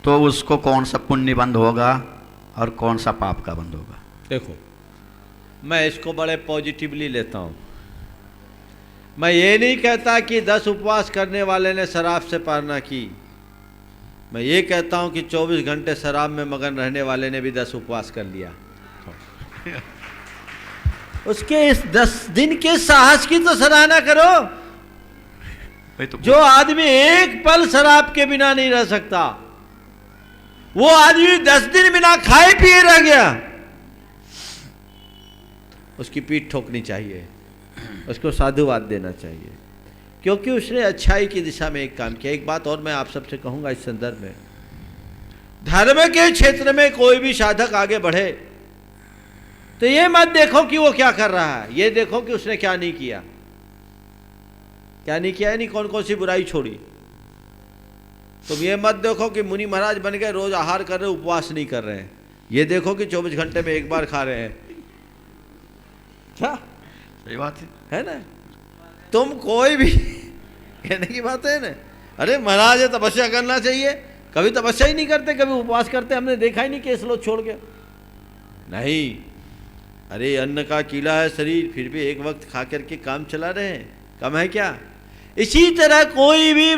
तो उसको कौन सा पुण्य बंद होगा और कौन सा पाप का बंद होगा? देखो, मैं इसको बड़े पॉजिटिवली लेता हूँ। मैं ये नहीं कहता कि 10 उपवास करने वाले ने शराब से पारना की। मैं ये कहता हूँ कि 24 घंटे शराब में मगन रहने वाले ने भी 10 उपवास कर लिया। उसके इस 10 दिन के साहस की तो सराहना करो। जो आदमी एक पल शराब के बिना नहीं रह सकता, वो आदमी 10 दिन बिना खाए पिए रह गया, उसकी पीठ ठोकनी चाहिए, उसको साधुवाद देना चाहिए, क्योंकि उसने अच्छाई की दिशा में एक काम किया। एक बात और मैं आप सबसे कहूँगा इस संदर्भ में, धर्म के क्षेत्र में कोई भी साधक आगे बढ़े तो ये मत देखो कि वो क्या कर रहा है, ये देखो कि उसने क्या नहीं किया, क्या नहीं किया, यानी कौन कौन सी बुराई छोड़ी। तुम ये मत देखो कि मुनि महाराज बन गए, रोज आहार कर रहे, उपवास नहीं कर रहे हैं, ये देखो कि 24 घंटे में एक बार खा रहे हैं। क्या सही बात है ना? तुम कोई भी कहने की बात है ना, अरे महाराज है तपस्या करना चाहिए, कभी तपस्या ही नहीं करते, कभी उपवास करते, हमने देखा ही नहीं कि इस लोग छोड़ के नहीं। अरे अन्न का कीला है शरीर, फिर भी एक वक्त खा करके काम चला रहे हैं, कम है क्या? इसी तरह कोई भी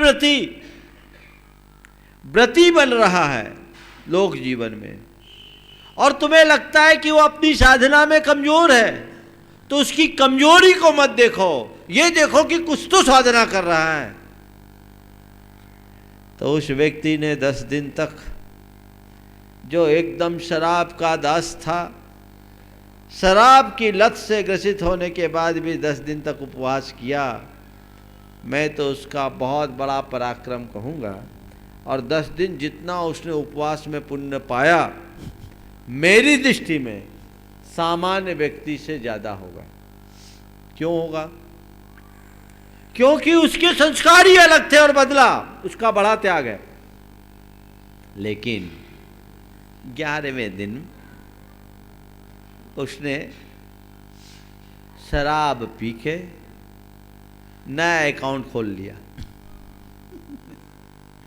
व्रती बन रहा है लोक जीवन में और तुम्हें लगता है कि वो अपनी साधना में कमजोर है, तो उसकी कमजोरी को मत देखो, ये देखो कि कुछ तो साधना कर रहा है। तो उस व्यक्ति ने 10 दिन तक जो एकदम शराब का दास था, शराब की लत से ग्रसित होने के बाद भी 10 दिन तक उपवास किया, मैं तो उसका बहुत बड़ा पराक्रम कहूँगा। और 10 दिन जितना उसने उपवास में पुण्य पाया, मेरी दृष्टि में सामान्य व्यक्ति से ज़्यादा होगा। क्यों होगा? क्योंकि उसके संस्कार ही अलग थे और बदला, उसका बड़ा त्याग है। लेकिन 11वें दिन उसने शराब पी के नया अकाउंट खोल लिया,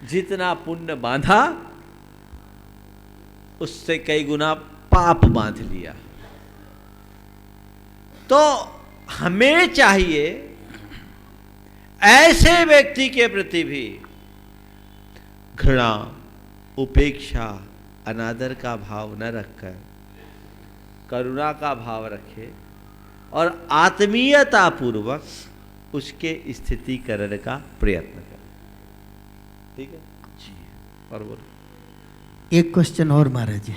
जितना पुण्य बांधा उससे कई गुना पाप बांध लिया। तो हमें चाहिए ऐसे व्यक्ति के प्रति भी घृणा, उपेक्षा, अनादर का भाव न रखकर करुणा का भाव रखे और आत्मीयता पूर्वक उसके स्थितिकरण का प्रयत्न करें। ठीक है जी? और बोलो। एक क्वेश्चन और महाराज जी।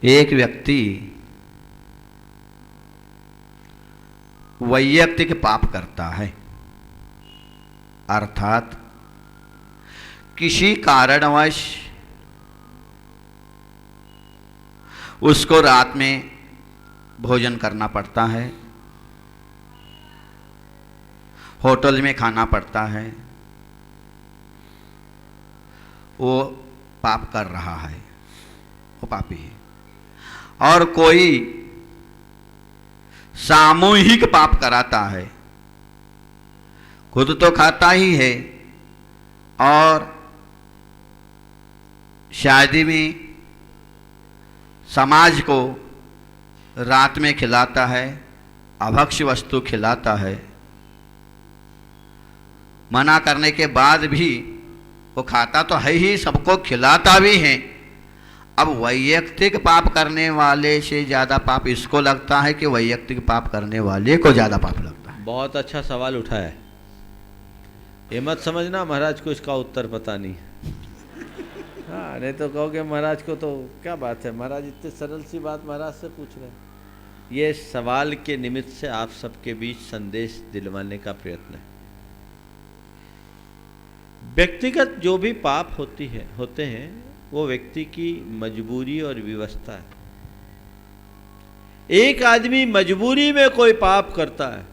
एक व्यक्ति वैयक्तिक पाप करता है, अर्थात किसी कारणवश उसको रात में भोजन करना पड़ता है, होटल में खाना पड़ता है, वो पाप कर रहा है, वो पापी है। और कोई सामूहिक पाप कराता है, खुद तो खाता ही है और शादी में समाज को रात में खिलाता है, अभक्ष्य वस्तु खिलाता है, मना करने के बाद भी वो खाता तो है ही, सबको खिलाता भी है। अब वैयक्तिक पाप करने वाले से ज़्यादा पाप इसको लगता है कि वैयक्तिक पाप करने वाले को ज़्यादा पाप लगता है? बहुत अच्छा सवाल उठाया है। ये मत समझना महाराज को इसका उत्तर पता नहीं। हाँ, नहीं तो कहोगे महाराज को तो क्या बात है, महाराज इतनी सरल सी बात महाराज से पूछ रहे हैं। ये सवाल के निमित्त से आप सबके बीच संदेश दिलवाने का प्रयत्न है। व्यक्तिगत जो भी पाप होते हैं वो व्यक्ति की मजबूरी और व्यवस्था है। एक आदमी मजबूरी में कोई पाप करता है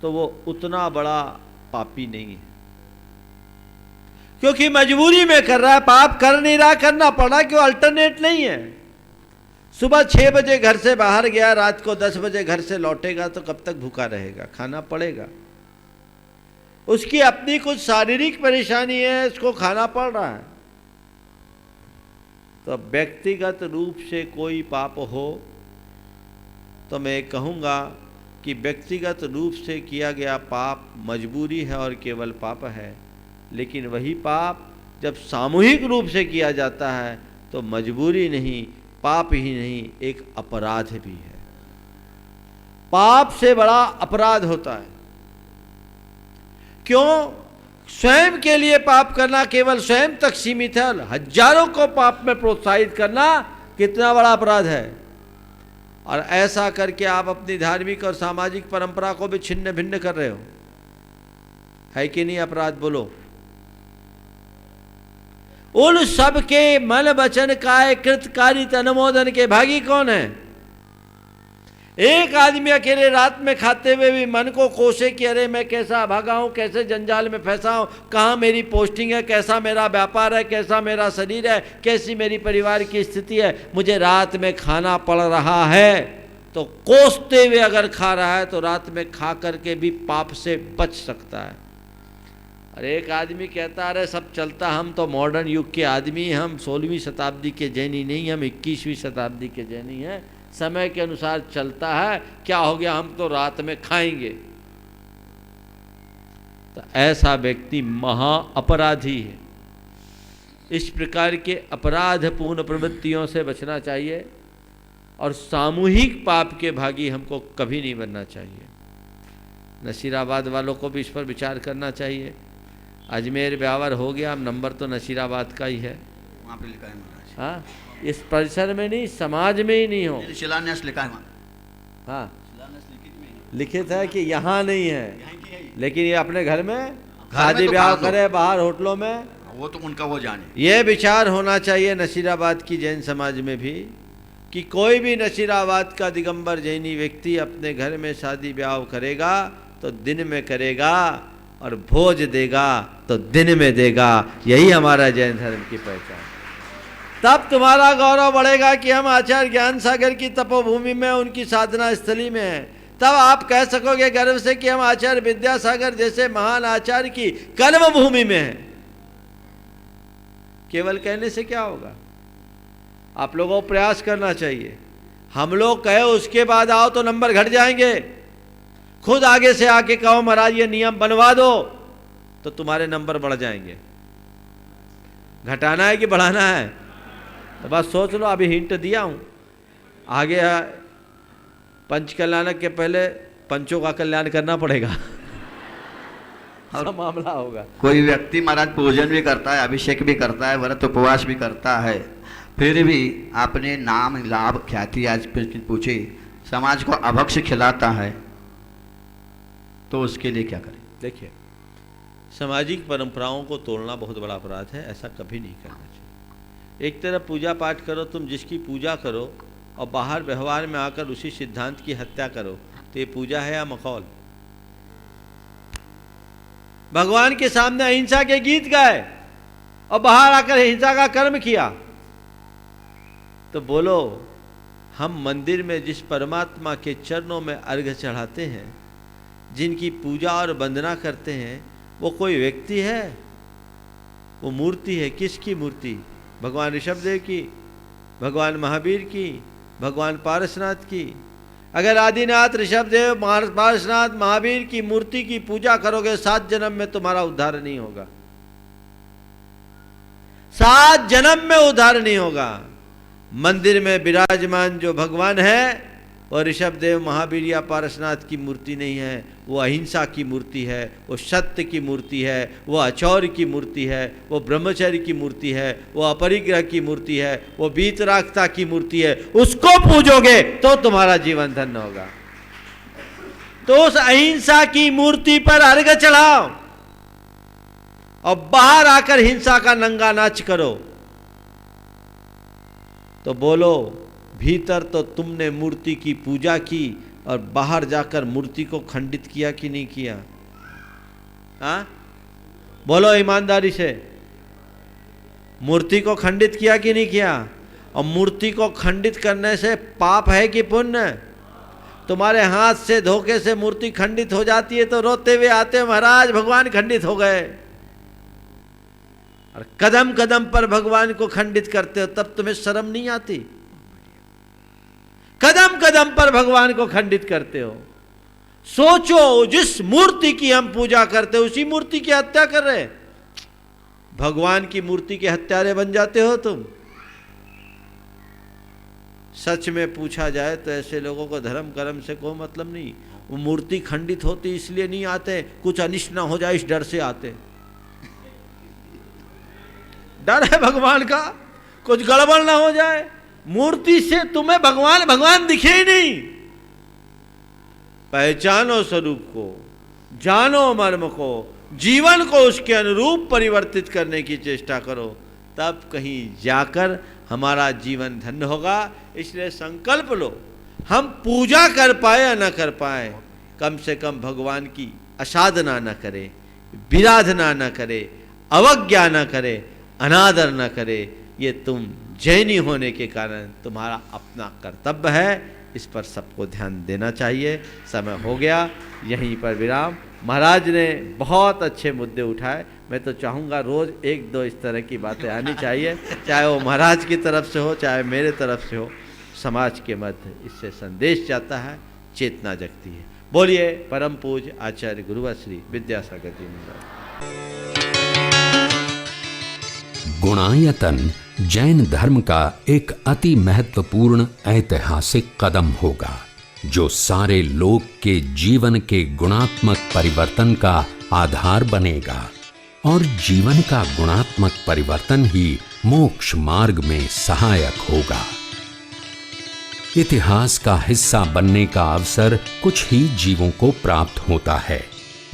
तो वो उतना बड़ा पापी नहीं है, क्योंकि मजबूरी में कर रहा है, पाप कर नहीं रहा, करना पड़ा, क्यों अल्टरनेट नहीं है। सुबह 6 बजे घर से बाहर गया, रात को 10 बजे घर से लौटेगा तो कब तक भूखा रहेगा? खाना पड़ेगा। उसकी अपनी कुछ शारीरिक परेशानी है, उसको खाना पड़ रहा है। तो व्यक्तिगत रूप से कोई पाप हो तो मैं कहूँगा कि व्यक्तिगत रूप से किया गया पाप मजबूरी है और केवल पाप है। लेकिन वही पाप जब सामूहिक रूप से किया जाता है तो मजबूरी नहीं, पाप ही नहीं, एक अपराध भी है। पाप से बड़ा अपराध होता है। क्यों? स्वयं के लिए पाप करना केवल स्वयं तक सीमित है, हजारों को पाप में प्रोत्साहित करना कितना बड़ा अपराध है। और ऐसा करके आप अपनी धार्मिक और सामाजिक परंपरा को भी छिन्न भिन्न कर रहे हो। है कि नहीं अपराध? बोलो। उन सब के मन वचन काय कृत कारित अनुमोदन के भागी कौन है? एक आदमी अकेले रात में खाते हुए भी मन को कोसे कि अरे मैं कैसा भागा हूं, कैसे जंजाल में फंसा हूं, कहाँ मेरी पोस्टिंग है, कैसा मेरा व्यापार है, कैसा मेरा शरीर है, कैसी मेरी परिवार की स्थिति है, मुझे रात में खाना पड़ रहा है। तो कोसते हुए अगर खा रहा है तो रात में खा करके भी पाप से बच सकता है। और एक आदमी कहता अरे सब चलता, हम तो मॉडर्न युग के आदमी, हम 16वीं शताब्दी के जैनी नहीं, हम 21वीं शताब्दी के जैनी हैं, समय के अनुसार चलता है, क्या हो गया, हम तो रात में खाएंगे। तो ऐसा व्यक्ति महा अपराधी है। इस प्रकार के अपराधपूर्ण प्रवृत्तियों से बचना चाहिए और सामूहिक पाप के भागी हमको कभी नहीं बनना चाहिए। नसीराबाद वालों को भी इस पर विचार करना चाहिए। अजमेर ब्यावर हो गया, अब नंबर तो नसीराबाद का ही है। वहाँ पे लिखा है महाराज। हाँ, इस परिसर में नहीं, समाज में ही नहीं हो। शिलान्यास लिखा है वहाँ। हाँ, लिखित है कि यहाँ नहीं है, लेकिन ये अपने घर में शादी ब्याह करे, बाहर होटलों में, वो तो उनका वो जाने। ये विचार होना चाहिए नसीराबाद की जैन समाज में भी कि कोई भी नसीराबाद का दिगंबर जैनी व्यक्ति अपने घर में शादी ब्याह करेगा तो दिन में करेगा और भोज देगा तो दिन में देगा। यही हमारा जैन धर्म की पहचान। तब तुम्हारा गौरव बढ़ेगा कि हम आचार्य ज्ञान सागर की तपोभूमि में, उनकी साधना स्थली में हैं। तब आप कह सकोगे गर्व से कि हम आचार्य विद्यासागर जैसे महान आचार्य की कर्म भूमि में हैं। केवल कहने से क्या होगा? आप लोगों को प्रयास करना चाहिए। हम लोग कहे उसके बाद आओ तो नंबर घट जाएंगे। खुद आगे से आके कहो महाराज ये नियम बनवा दो तो तुम्हारे नंबर बढ़ जाएंगे। घटाना है कि बढ़ाना है? तो बस सोच लो। अभी हिंट दिया हूं, आगे पंच कल्याणक के पहले पंचों का कल्याण करना पड़ेगा। और मामला होगा। कोई व्यक्ति महाराज पूजन भी करता है, अभिषेक भी करता है, व्रत उपवास भी करता है, फिर भी आपने नाम लाभ ख्याति आज पूछी, समाज को अभक्ष खिलाता है, तो उसके लिए क्या करें? देखिए, सामाजिक परंपराओं को तोड़ना बहुत बड़ा अपराध है, ऐसा कभी नहीं करना चाहिए। एक तरफ पूजा पाठ करो, तुम जिसकी पूजा करो और बाहर व्यवहार में आकर उसी सिद्धांत की हत्या करो, तो ये पूजा है या मखौल? भगवान के सामने अहिंसा के गीत गाए और बाहर आकर हिंसा का कर्म किया, तो बोलो हम मंदिर में जिस परमात्मा के चरणों में अर्घ्य चढ़ाते हैं, जिनकी पूजा और वंदना करते हैं, वो कोई व्यक्ति है? वो मूर्ति है। किसकी मूर्ति? भगवान ऋषभदेव की, भगवान महावीर की, भगवान पारसनाथ की। अगर आदिनाथ, ऋषभदेव, पारसनाथ, महावीर की मूर्ति की पूजा करोगे, 7 जन्म में तुम्हारा उद्धार नहीं होगा। 7 जन्म में उद्धार नहीं होगा। मंदिर में विराजमान जो भगवान है वो ऋषभदेव, महावीर या पारसनाथ की मूर्ति नहीं है, वो अहिंसा की मूर्ति है, वो सत्य की मूर्ति है, वो अचौर्य की मूर्ति है, वो ब्रह्मचर्य की मूर्ति है, वो अपरिग्रह की मूर्ति है, वो वीतरागता की मूर्ति है। उसको पूजोगे तो तुम्हारा जीवन धन्य होगा। तो उस अहिंसा की मूर्ति पर अर्घ्य चढ़ाओ और बाहर आकर हिंसा का नंगा नाच करो, तो बोलो भीतर तो तुमने मूर्ति की पूजा की और बाहर जाकर मूर्ति को खंडित किया कि नहीं किया? हाँ, बोलो ईमानदारी से, मूर्ति को खंडित किया कि नहीं किया? और मूर्ति को खंडित करने से पाप है कि पुण्य? तुम्हारे हाथ से धोखे से मूर्ति खंडित हो जाती है तो रोते हुए आते हो महाराज भगवान खंडित हो गए, और कदम कदम पर भगवान को खंडित करते हो, तब तुम्हें शर्म नहीं आती? कदम कदम पर भगवान को खंडित करते हो। सोचो, जिस मूर्ति की हम पूजा करते हो उसी मूर्ति की हत्या कर रहे, भगवान की मूर्ति के हत्यारे बन जाते हो तुम। सच में पूछा जाए तो ऐसे लोगों को धर्म कर्म से कोई मतलब नहीं। वो मूर्ति खंडित होती इसलिए नहीं आते, कुछ अनिष्ट ना हो जाए इस डर से आते। डर है भगवान का, कुछ गड़बड़ ना हो जाए, मूर्ति से तुम्हें भगवान भगवान दिखे ही नहीं। पहचानो स्वरूप को, जानो मर्म को, जीवन को उसके अनुरूप परिवर्तित करने की चेष्टा करो, तब कहीं जाकर हमारा जीवन धन्य होगा। इसलिए संकल्प लो, हम पूजा कर पाए या न कर पाए, कम से कम भगवान की असाधना न करें, विराधना न करें, अवज्ञा न करें, अनादर न करें। ये तुम जैनी होने के कारण तुम्हारा अपना कर्तव्य है, इस पर सबको ध्यान देना चाहिए। समय हो गया, यहीं पर विराम। महाराज ने बहुत अच्छे मुद्दे उठाए। मैं तो चाहूँगा रोज़ एक दो इस तरह की बातें आनी चाहिए, चाहे वो महाराज की तरफ से हो, चाहे मेरे तरफ से हो। समाज के मध्य इससे संदेश जाता है, चेतना जगती है। बोलिए परम पूज्य आचार्य गुरुवर श्री विद्यासागर जी महाराज। गुणायतन जैन धर्म का एक अति महत्वपूर्ण ऐतिहासिक कदम होगा, जो सारे लोक के जीवन के गुणात्मक परिवर्तन का आधार बनेगा, और जीवन का गुणात्मक परिवर्तन ही मोक्ष मार्ग में सहायक होगा। इतिहास का हिस्सा बनने का अवसर कुछ ही जीवों को प्राप्त होता है,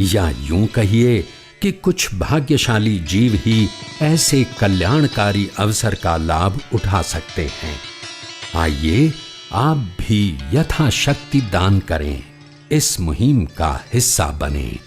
या यूं कहिए कि कुछ भाग्यशाली जीव ही ऐसे कल्याणकारी अवसर का लाभ उठा सकते हैं। आइए आप भी यथाशक्ति दान करें, इस मुहिम का हिस्सा बनें।